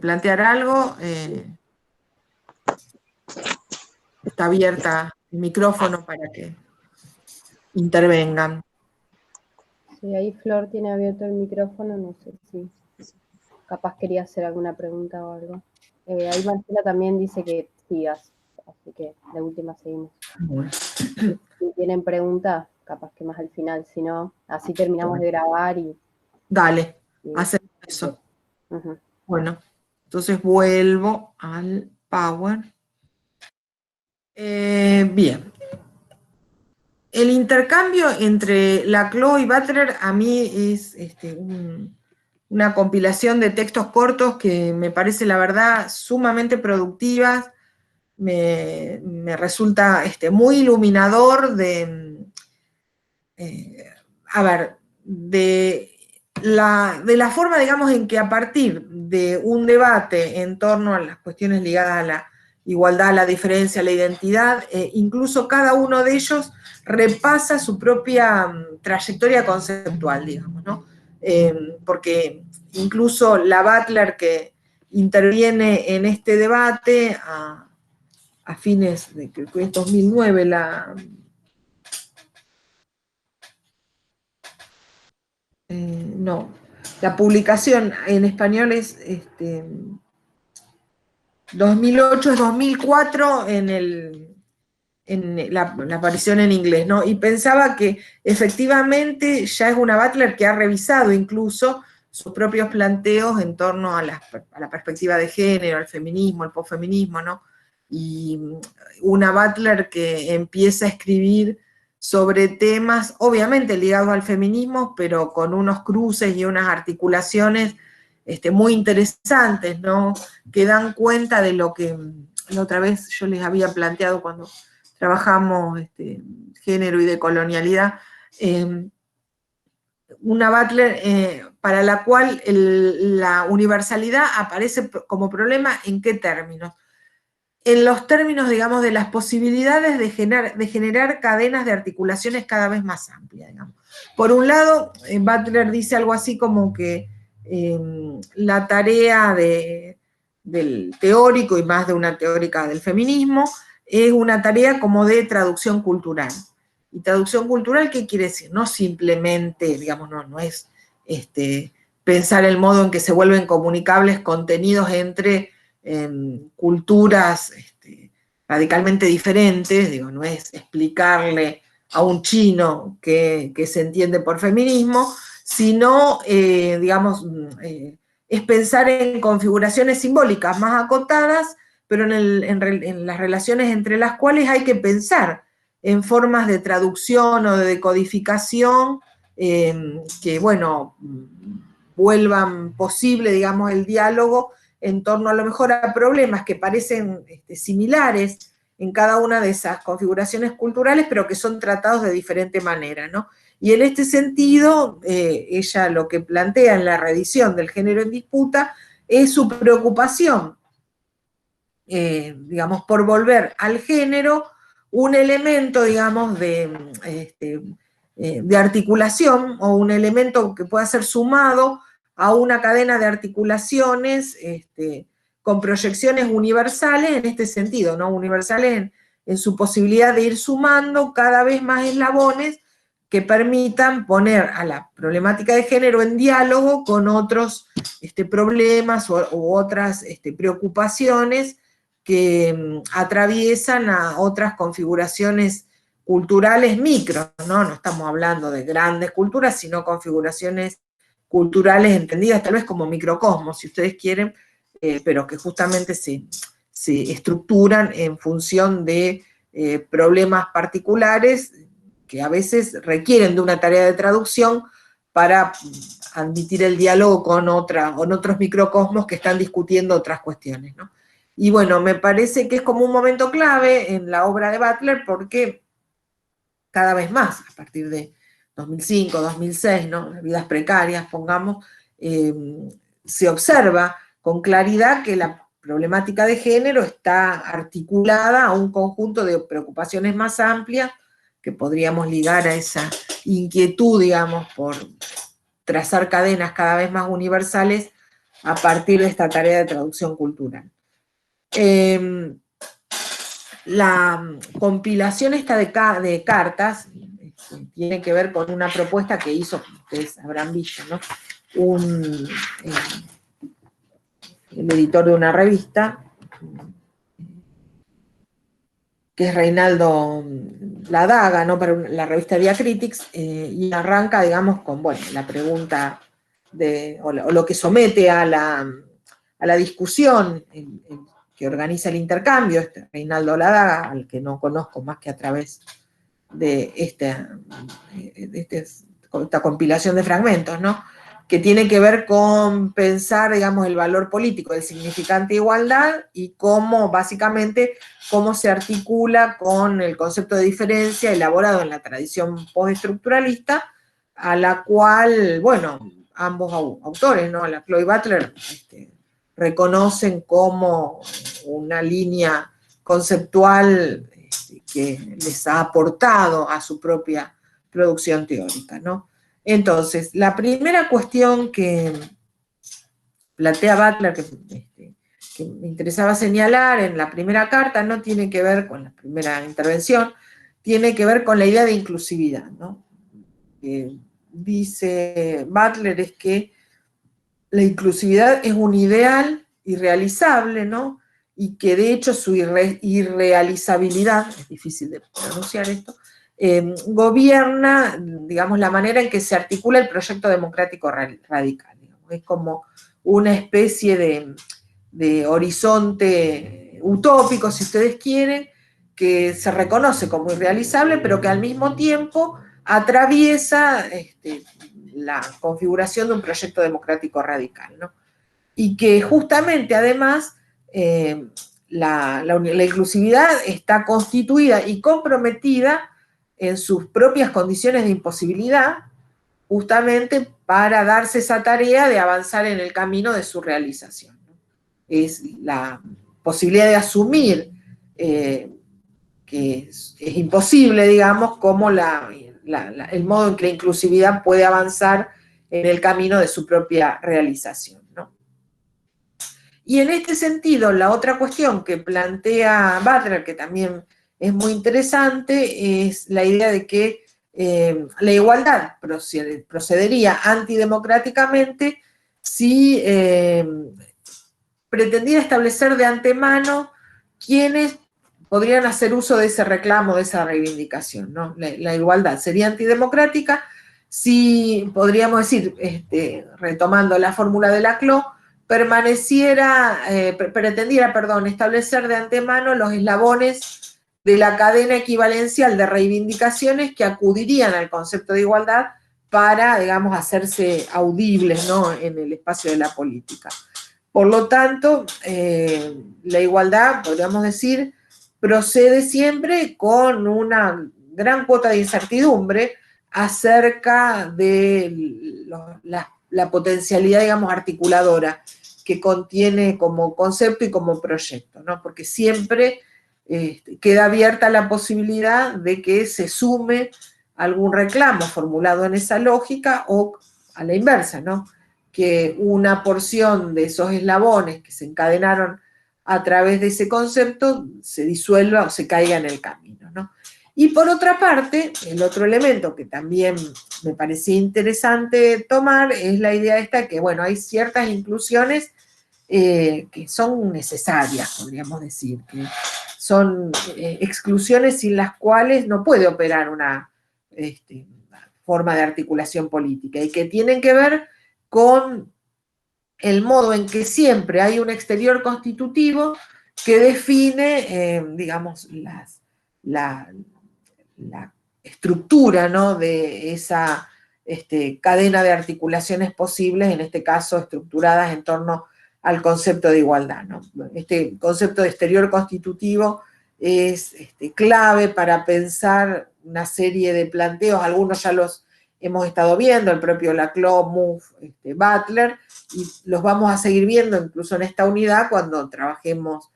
plantear algo? Está abierta el micrófono para que intervengan. Sí, ahí Flor tiene abierto el micrófono, no sé si capaz quería hacer alguna pregunta o algo. Ahí Marcela también dice que sigas, así que de última seguimos. Bueno. Si tienen preguntas, capaz que más al final, si no, así terminamos de grabar y... Dale, hacemos eso. Bueno, entonces vuelvo al Power. Bien. El intercambio entre Laclau y Butler a mí es una compilación de textos cortos que me parece, la verdad, sumamente productivas. Me resulta muy iluminador de la forma, digamos, en que a partir de un debate en torno a las cuestiones ligadas a la igualdad, a la diferencia, a la identidad, incluso cada uno de ellos repasa su propia trayectoria conceptual, digamos, ¿no? Porque incluso la Butler que interviene en este debate a fines de, creo que es 2009, la publicación en español es 2008, es 2004 en la aparición en inglés, ¿no? Y pensaba que efectivamente ya es una Butler que ha revisado incluso sus propios planteos en torno a la perspectiva de género, al feminismo, al posfeminismo, ¿no? Y una Butler que empieza a escribir sobre temas, obviamente ligados al feminismo, pero con unos cruces y unas articulaciones muy interesantes, ¿no? Que dan cuenta de lo que la otra vez yo les había planteado cuando trabajamos género y decolonialidad, una Butler para la cual la universalidad aparece como problema, ¿en qué términos? En los términos, digamos, de las posibilidades de generar cadenas de articulaciones cada vez más amplias, digamos. Por un lado, Butler dice algo así como que la tarea del teórico, y más de una teórica del feminismo, es una tarea como de traducción cultural. ¿Y traducción cultural qué quiere decir? No simplemente, digamos, no es pensar el modo en que se vuelven comunicables contenidos entre culturas radicalmente diferentes, digo, no es explicarle a un chino que se entiende por feminismo, sino, digamos, es pensar en configuraciones simbólicas más acotadas, pero en las relaciones entre las cuales hay que pensar en formas de traducción o de decodificación que, bueno, vuelvan posible, digamos, el diálogo en torno a lo mejor a problemas que parecen similares en cada una de esas configuraciones culturales, pero que son tratados de diferente manera, ¿no? Y en este sentido, ella lo que plantea en la reedición del Género en Disputa es su preocupación, digamos, por volver al género un elemento, digamos, de articulación, o un elemento que pueda ser sumado a una cadena de articulaciones con proyecciones universales en este sentido, ¿no? Universales en su posibilidad de ir sumando cada vez más eslabones que permitan poner a la problemática de género en diálogo con otros problemas u otras preocupaciones que atraviesan a otras configuraciones culturales micro, ¿no? No estamos hablando de grandes culturas, sino configuraciones culturales entendidas tal vez como microcosmos, si ustedes quieren, pero que justamente se estructuran en función de problemas particulares que a veces requieren de una tarea de traducción para admitir el diálogo con otros microcosmos que están discutiendo otras cuestiones, ¿no? Y bueno, me parece que es como un momento clave en la obra de Butler porque cada vez más, a partir de 2005, 2006, ¿no? Las vidas precarias, pongamos, se observa con claridad que la problemática de género está articulada a un conjunto de preocupaciones más amplias que podríamos ligar a esa inquietud, digamos, por trazar cadenas cada vez más universales a partir de esta tarea de traducción cultural. La compilación esta de cartas tiene que ver con una propuesta que hizo, ustedes habrán visto, ¿no? El editor de una revista, que es Reinaldo Ladaga, ¿no? Para la revista Diacritics, y arranca, digamos, con, bueno, la pregunta o lo que somete a la discusión que organiza el intercambio, Reinaldo Ladaga, al que no conozco más que a través de esta compilación de fragmentos, ¿no? Que tiene que ver con pensar, digamos, el valor político del significante igualdad y cómo, básicamente, cómo se articula con el concepto de diferencia elaborado en la tradición postestructuralista, a la cual, bueno, ambos autores, ¿no? La Chloe Butler, reconocen como una línea conceptual que les ha aportado a su propia producción teórica, ¿no? Entonces, la primera cuestión que plantea Butler, que me interesaba señalar en la primera carta, no tiene que ver con la primera intervención, tiene que ver con la idea de inclusividad, ¿no? Dice Butler es que la inclusividad es un ideal irrealizable, ¿no? Y que de hecho su irrealizabilidad, es difícil de pronunciar esto, gobierna, digamos, la manera en que se articula el proyecto democrático radical. Digamos. Es como una especie de horizonte utópico, si ustedes quieren, que se reconoce como irrealizable, pero que al mismo tiempo atraviesa la configuración de un proyecto democrático radical, ¿no? Y que justamente, además, la inclusividad está constituida y comprometida en sus propias condiciones de imposibilidad, justamente para darse esa tarea de avanzar en el camino de su realización, ¿no? Es la posibilidad de asumir que es imposible, digamos, como el modo en que la inclusividad puede avanzar en el camino de su propia realización, ¿no? Y en este sentido, la otra cuestión que plantea Butler, que también es muy interesante, es la idea de que la igualdad procedería antidemocráticamente si pretendiera establecer de antemano quiénes podrían hacer uso de ese reclamo, de esa reivindicación, ¿no? La igualdad sería antidemocrática si, podríamos decir, retomando la fórmula de Laclau, pretendiera establecer de antemano los eslabones de la cadena equivalencial de reivindicaciones que acudirían al concepto de igualdad para, digamos, hacerse audibles, ¿no?, en el espacio de la política. Por lo tanto, la igualdad, podríamos decir, procede siempre con una gran cuota de incertidumbre acerca de la potencialidad, digamos, articuladora que contiene como concepto y como proyecto, ¿no? Porque siempre queda abierta la posibilidad de que se sume algún reclamo formulado en esa lógica o a la inversa, ¿no?, que una porción de esos eslabones que se encadenaron a través de ese concepto se disuelva o se caiga en el camino, ¿no? Y por otra parte, el otro elemento que también me parecía interesante tomar es la idea esta que, bueno, hay ciertas inclusiones que son necesarias, podríamos decir, que son exclusiones sin las cuales no puede operar una forma de articulación política y que tienen que ver con el modo en que siempre hay un exterior constitutivo que define, digamos, la estructura, ¿no?, de esa cadena de articulaciones posibles, en este caso estructuradas en torno al concepto de igualdad, ¿no? Este concepto de exterior constitutivo es clave para pensar una serie de planteos, algunos ya los hemos estado viendo, el propio Laclau, Mouffe, Butler, y los vamos a seguir viendo incluso en esta unidad cuando trabajemos,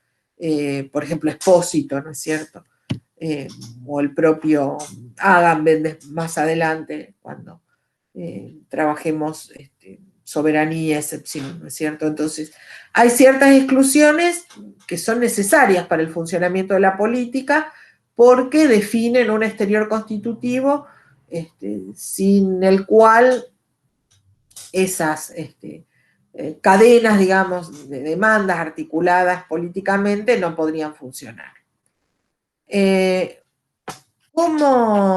por ejemplo, Espósito, ¿no es cierto? O el propio Agamben más adelante, cuando trabajemos soberanía, excepción, ¿no es cierto? Entonces, hay ciertas exclusiones que son necesarias para el funcionamiento de la política porque definen un exterior constitutivo sin el cual esas cadenas, digamos, de demandas articuladas políticamente no podrían funcionar. ¿Cómo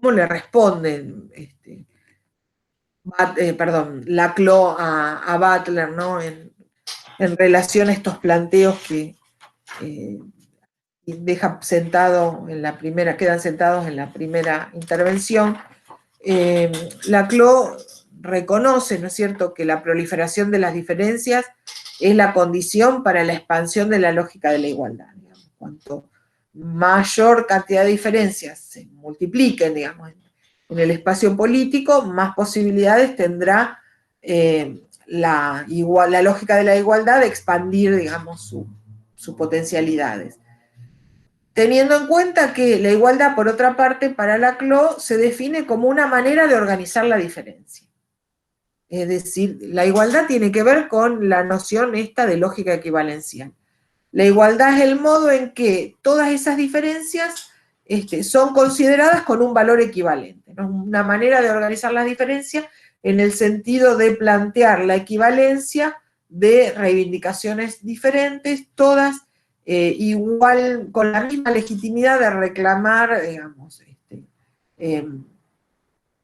le responden Laclau a Butler, ¿no?, en relación a estos planteos que quedan sentados en la primera intervención? Laclau reconoce, ¿no es cierto?, que la proliferación de las diferencias es la condición para la expansión de la lógica de la igualdad. Digamos. Cuanto mayor cantidad de diferencias se multipliquen, digamos, en el espacio político, más posibilidades tendrá la lógica de la igualdad de expandir, digamos, sus potencialidades. Teniendo en cuenta que la igualdad, por otra parte, para Laclau, se define como una manera de organizar la diferencia. Es decir, la igualdad tiene que ver con la noción esta de lógica equivalencial. La igualdad es el modo en que todas esas diferencias son consideradas con un valor equivalente, ¿no? Una manera de organizar las diferencias en el sentido de plantear la equivalencia de reivindicaciones diferentes, todas igual, con la misma legitimidad de reclamar, digamos,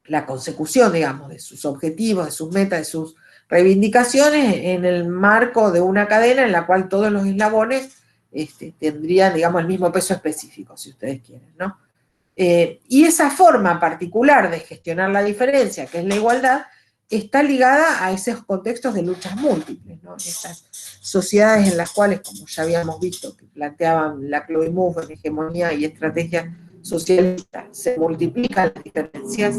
la consecución, digamos, de sus objetivos, de sus metas, de sus reivindicaciones en el marco de una cadena en la cual todos los eslabones tendrían, digamos, el mismo peso específico, si ustedes quieren, ¿no? Y esa forma particular de gestionar la diferencia, que es la igualdad, está ligada a esos contextos de luchas múltiples, ¿no? Esas sociedades en las cuales, como ya habíamos visto, que planteaban Laclau y Mouffe en Hegemonía y Estrategia Socialista, se multiplican las diferencias,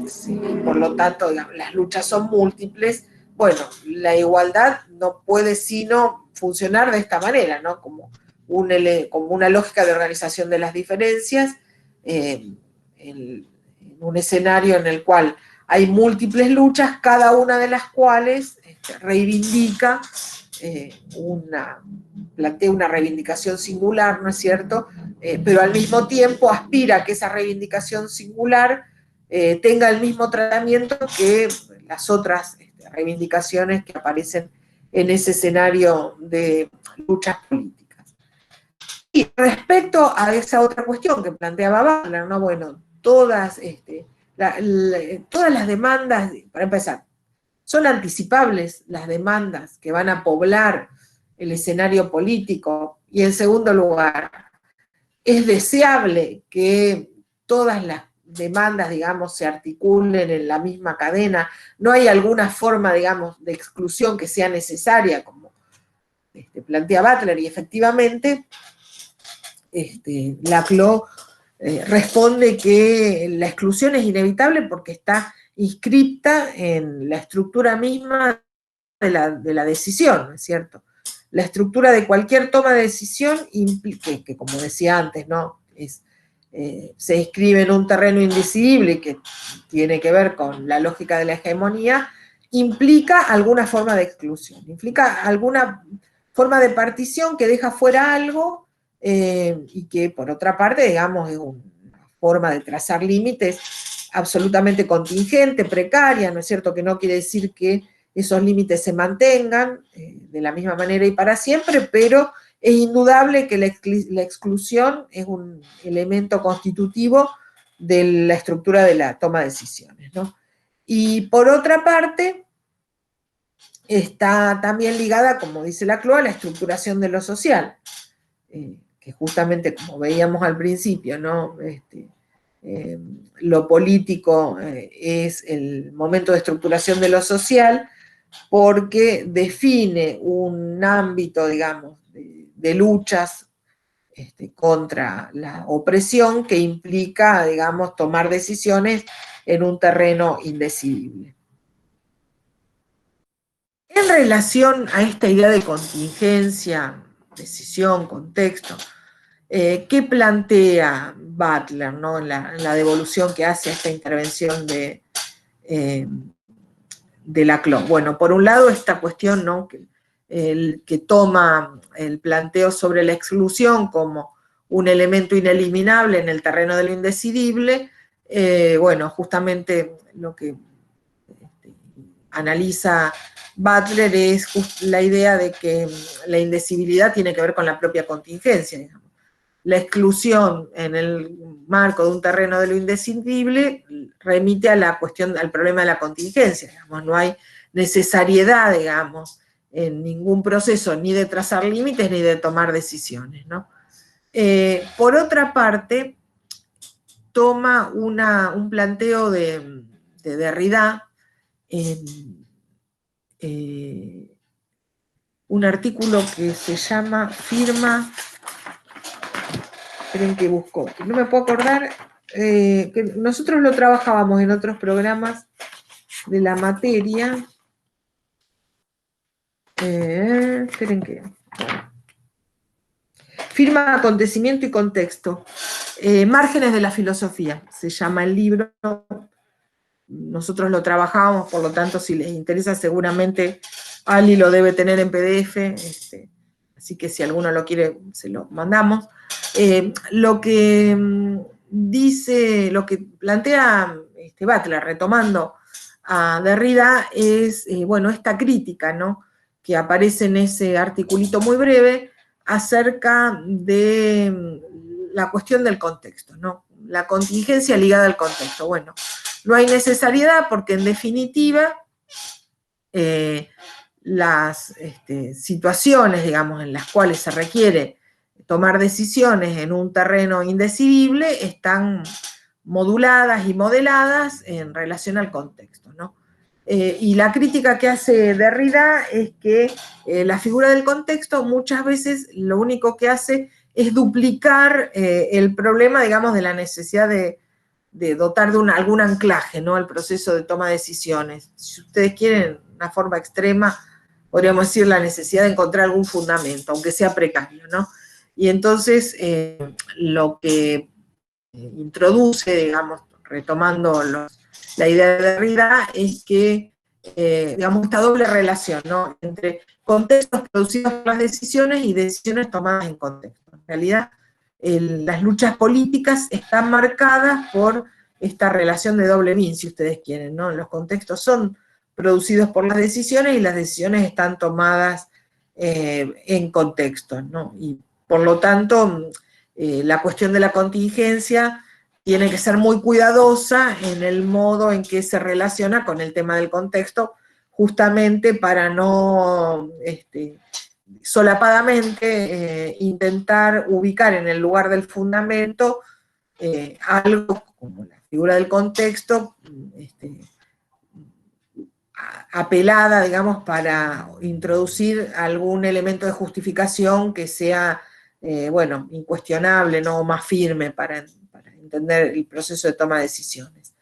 sí, y por lo tanto, digamos, las luchas son múltiples. Bueno, la igualdad no puede sino funcionar de esta manera, ¿no? Como una lógica de organización de las diferencias, en un escenario en el cual hay múltiples luchas, cada una de las cuales reivindica, plantea una reivindicación singular, ¿no es cierto? Pero al mismo tiempo aspira a que esa reivindicación singular tenga el mismo tratamiento que las otras reivindicaciones que aparecen en ese escenario de luchas políticas. Y respecto a esa otra cuestión que planteaba Butler, ¿no? Bueno, todas las demandas, para empezar, son anticipables las demandas que van a poblar el escenario político, y en segundo lugar, es deseable que todas las demandas, digamos, se articulen en la misma cadena. No hay alguna forma, digamos, de exclusión que sea necesaria, como plantea Butler, y efectivamente Laclau responde que la exclusión es inevitable porque está inscripta en la estructura misma de la decisión, ¿no es cierto? La estructura de cualquier toma de decisión implica, que como decía antes, ¿no? Se inscribe en un terreno indecidible y que tiene que ver con la lógica de la hegemonía, implica alguna forma de exclusión, implica alguna forma de partición que deja fuera algo, y que por otra parte, digamos, es una forma de trazar límites absolutamente contingente, precaria, ¿no es cierto? Que no quiere decir que esos límites se mantengan de la misma manera y para siempre, pero es indudable que la exclusión es un elemento constitutivo de la estructura de la toma de decisiones, ¿no? Y por otra parte, está también ligada, como dice Laclau, a la estructuración de lo social, que justamente, como veíamos al principio, ¿no? Lo político es el momento de estructuración de lo social, porque define un ámbito, digamos, de luchas contra la opresión que implica, digamos, tomar decisiones en un terreno indecidible. En relación a esta idea de contingencia, decisión, contexto, ¿qué plantea Butler, ¿no? en la devolución que hace a esta intervención de Laclau? Bueno, por un lado esta cuestión, ¿no? que toma el planteo sobre la exclusión como un elemento ineliminable en el terreno de lo indecidible, bueno, justamente lo que analiza Butler es la idea de que la indecibilidad tiene que ver con la propia contingencia, digamos. La exclusión en el marco de un terreno de lo indecidible remite a la cuestión, al problema de la contingencia, digamos. No hay necesariedad, digamos, en ningún proceso, ni de trazar límites, ni de tomar decisiones, ¿no? Por otra parte, toma un planteo de Derrida en un artículo que se llama Firma, esperen que busco, no me puedo acordar, que nosotros lo trabajábamos en otros programas de la materia, esperen que... Firma, acontecimiento y contexto, márgenes de la filosofía, se llama el libro. Nosotros lo trabajábamos, por lo tanto, si les interesa, seguramente Ali lo debe tener en PDF, así que si alguno lo quiere, se lo mandamos. Lo que dice, lo que plantea Butler, retomando a Derrida, es, bueno, esta crítica, ¿no?, que aparece en ese articulito muy breve acerca de la cuestión del contexto, ¿no? La contingencia ligada al contexto. Bueno, no hay necesariedad porque en definitiva las situaciones, digamos, en las cuales se requiere tomar decisiones en un terreno indecidible están moduladas y modeladas en relación al contexto, ¿no? Y la crítica que hace Derrida es que la figura del contexto muchas veces lo único que hace es duplicar el problema, digamos, de la necesidad de dotar de algún anclaje, ¿no?, al proceso de toma de decisiones. Si ustedes quieren una forma extrema, podríamos decir la necesidad de encontrar algún fundamento, aunque sea precario, ¿no? Y entonces lo que introduce, digamos, retomando la idea de Derrida, es que, digamos, esta doble relación, ¿no?, entre contextos producidos por las decisiones y decisiones tomadas en contexto. En realidad, las luchas políticas están marcadas por esta relación de doble bin, si ustedes quieren, ¿no? Los contextos son producidos por las decisiones y las decisiones están tomadas en contexto, ¿no? Y por lo tanto, la cuestión de la contingencia tiene que ser muy cuidadosa en el modo en que se relaciona con el tema del contexto, justamente para no solapadamente intentar ubicar en el lugar del fundamento algo como la figura del contexto, apelada, digamos, para introducir algún elemento de justificación que sea, bueno, incuestionable, ¿no?, más firme para entender el proceso de toma de decisiones.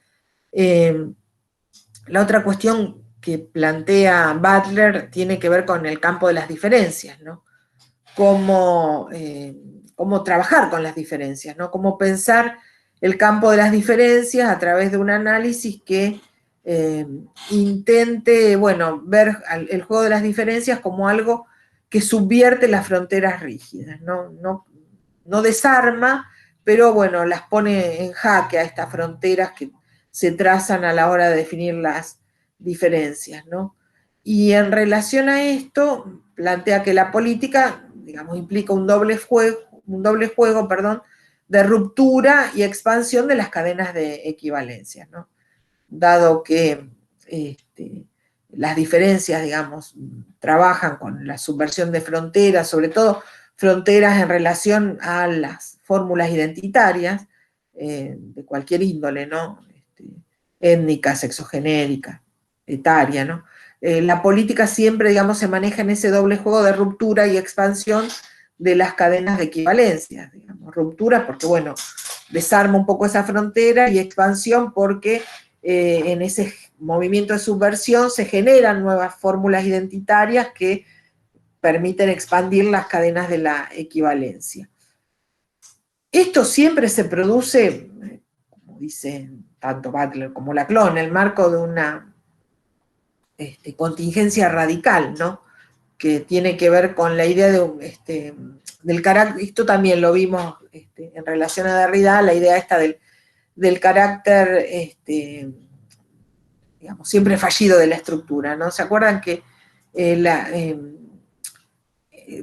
La otra cuestión que plantea Butler tiene que ver con el campo de las diferencias, ¿no? Cómo trabajar con las diferencias, ¿no? Cómo pensar el campo de las diferencias a través de un análisis que intente, bueno, ver el juego de las diferencias como algo que subvierte las fronteras rígidas, no desarma, pero bueno, las pone en jaque a estas fronteras que se trazan a la hora de definir las diferencias, ¿no? Y en relación a esto, plantea que la política, digamos, implica un doble juego, de ruptura y expansión de las cadenas de equivalencia, ¿no? Dado que las diferencias, digamos, trabajan con la subversión de fronteras, sobre todo fronteras en relación a las fórmulas identitarias de cualquier índole, ¿no? Étnica, sexogenérica, etaria, ¿no? La política siempre, digamos, se maneja en ese doble juego de ruptura y expansión de las cadenas de equivalencia, digamos, ruptura porque, bueno, desarma un poco esa frontera, y expansión porque en ese movimiento de subversión se generan nuevas fórmulas identitarias que permiten expandir las cadenas de la equivalencia. Esto siempre se produce, como dicen tanto Butler como Laclau, en el marco de una contingencia radical, ¿no?, que tiene que ver con la idea de del carácter. Esto también lo vimos en relación a Derrida, la idea esta del carácter, digamos, siempre fallido de la estructura, ¿no? ¿Se acuerdan que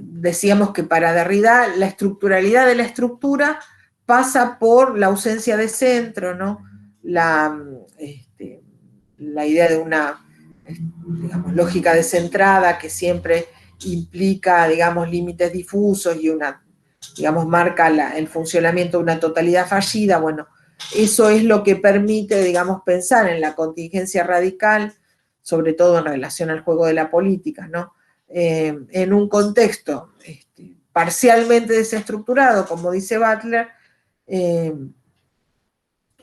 decíamos que para Derrida la estructuralidad de la estructura pasa por la ausencia de centro, ¿no? La idea de una, digamos, lógica descentrada que siempre implica, digamos, límites difusos y digamos, marca el funcionamiento de una totalidad fallida. Bueno, eso es lo que permite, digamos, pensar en la contingencia radical, sobre todo en relación al juego de la política, ¿no? En un contexto parcialmente desestructurado, como dice Butler, en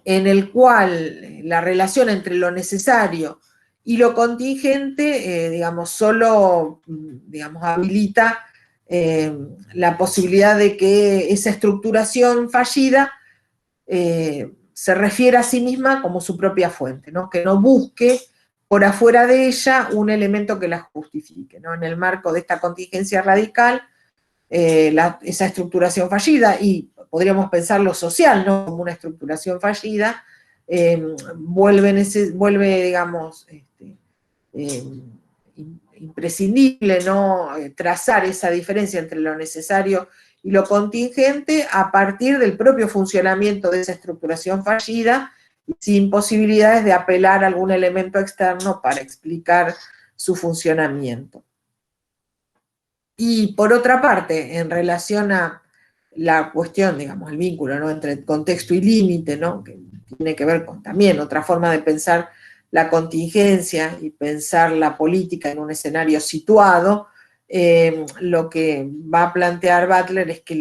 el cual la relación entre lo necesario y lo contingente, digamos, solo, digamos, habilita la posibilidad de que esa estructuración fallida se refiera a sí misma como su propia fuente, ¿no? Que no busque por afuera de ella un elemento que la justifique, ¿no? En el marco de esta contingencia radical, esa estructuración fallida, y podríamos pensar lo social, ¿no?, como una estructuración fallida, vuelve, digamos, imprescindible, ¿no?, trazar esa diferencia entre lo necesario y lo contingente a partir del propio funcionamiento de esa estructuración fallida, sin posibilidades de apelar a algún elemento externo para explicar su funcionamiento. Y por otra parte, en relación a la cuestión, digamos, el vínculo, ¿no?, entre contexto y límite, ¿no?, que tiene que ver con también otra forma de pensar la contingencia y pensar la política en un escenario situado, lo que va a plantear Butler es que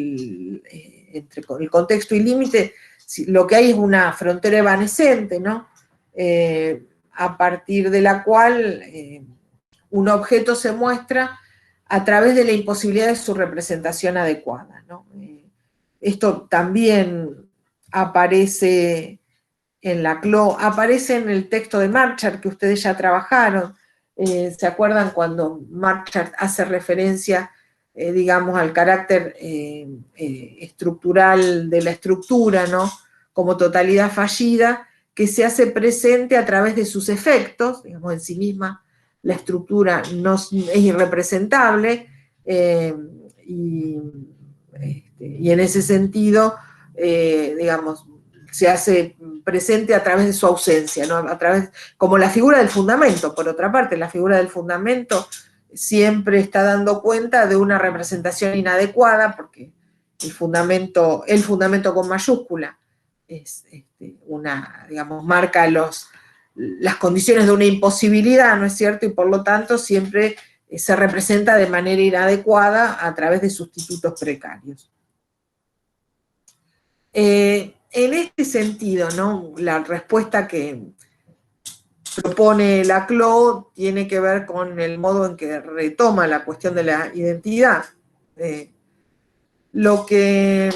entre el contexto y límite, lo que hay es una frontera evanescente, ¿no?, a partir de la cual un objeto se muestra a través de la imposibilidad de su representación adecuada, ¿no? Esto también aparece en Laclau, aparece en el texto de Marchart que ustedes ya trabajaron. ¿Se acuerdan cuando Marchart hace referencia, digamos, al carácter estructural de la estructura, ¿no?, como totalidad fallida, que se hace presente a través de sus efectos, digamos, en sí misma la estructura no es irrepresentable, y en ese sentido, digamos, se hace presente a través de su ausencia, ¿no?, a través, como la figura del fundamento. Por otra parte, la figura del fundamento siempre está dando cuenta de una representación inadecuada, porque el fundamento con mayúscula es digamos, marca las condiciones de una imposibilidad, ¿no es cierto? Y por lo tanto siempre se representa de manera inadecuada a través de sustitutos precarios. En este sentido, ¿no?, la respuesta que propone Laclau tiene que ver con el modo en que retoma la cuestión de la identidad. Lo que,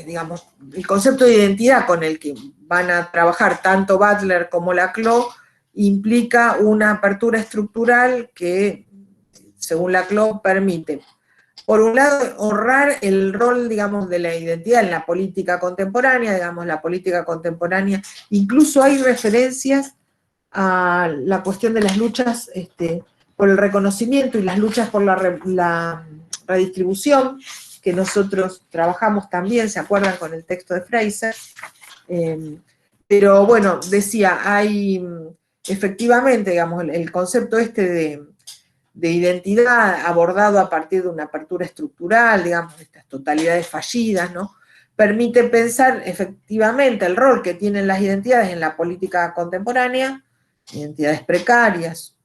digamos, el concepto de identidad con el que van a trabajar tanto Butler como Laclau implica una apertura estructural que, según Laclau, permite, por un lado, honrar el rol, digamos, de la identidad en la política contemporánea. Digamos, la política contemporánea, incluso hay referencias a la cuestión de las luchas por el reconocimiento y las luchas por la redistribución, que nosotros trabajamos también, ¿se acuerdan?, con el texto de Fraser. Pero bueno, decía, hay efectivamente, digamos, el concepto de identidad abordado a partir de una apertura estructural, digamos, estas totalidades fallidas, ¿no?, permite pensar efectivamente el rol que tienen las identidades en la política contemporánea, identidades precarias,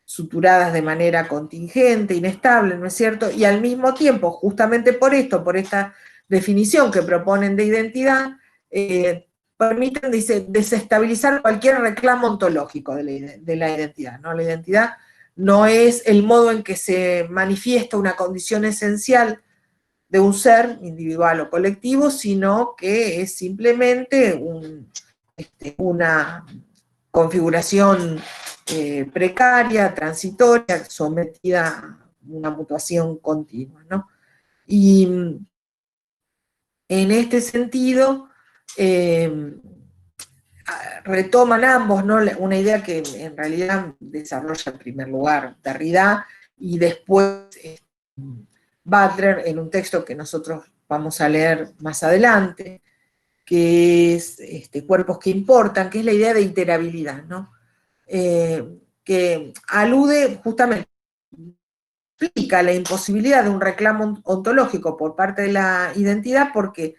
suturadas de manera contingente, inestable, ¿no es cierto? Y al mismo tiempo, justamente por esto, por esta definición que proponen de identidad, permiten, dice, desestabilizar cualquier reclamo ontológico de la identidad, ¿no? La identidad no es el modo en que se manifiesta una condición esencial de un ser individual o colectivo, sino que es simplemente una configuración precaria, transitoria, sometida a una mutuación continua, ¿no? Y en este sentido, retoman ambos, ¿no?, una idea que en realidad desarrolla en primer lugar Derrida, y después Butler en un texto que nosotros vamos a leer más adelante, que es Cuerpos que importan, que es la idea de iterabilidad, ¿no? Que alude justamente, explica la imposibilidad de un reclamo ontológico por parte de la identidad, porque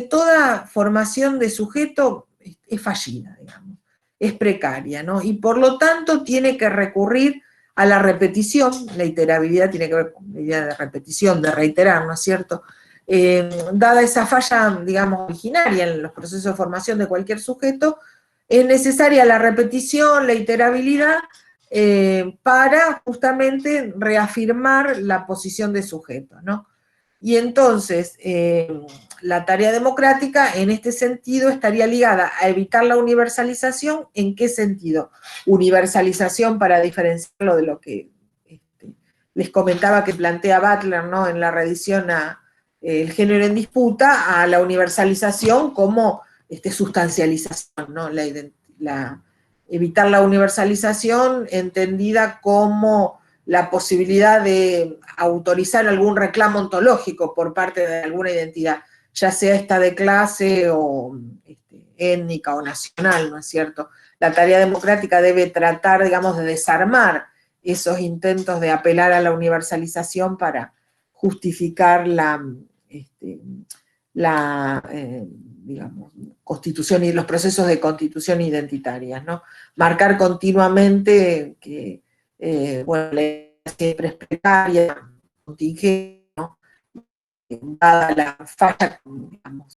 toda formación de sujeto es fallida, digamos, es precaria, ¿no? Y por lo tanto tiene que recurrir a la repetición. La iterabilidad tiene que ver con la idea de repetición, de reiterar, ¿no es cierto? Dada esa falla, digamos, originaria en los procesos de formación de cualquier sujeto, es necesaria la repetición, la iterabilidad, para justamente reafirmar la posición de sujeto, ¿no? Y entonces, la tarea democrática en este sentido estaría ligada a evitar la universalización. ¿En qué sentido? Universalización, para diferenciarlo de lo que les comentaba que plantea Butler, ¿no?, en la reedición a El género en disputa, a la universalización como sustancialización, ¿no? Evitar la universalización entendida como la posibilidad de autorizar algún reclamo ontológico por parte de alguna identidad, ya sea esta de clase o étnica o nacional, ¿no es cierto? La tarea democrática debe tratar, digamos, de desarmar esos intentos de apelar a la universalización para justificar digamos, constitución y los procesos de constitución identitarias, ¿no? Marcar continuamente que, bueno, la idea siempre es precaria, contingente, ¿no? Dada la falla, digamos,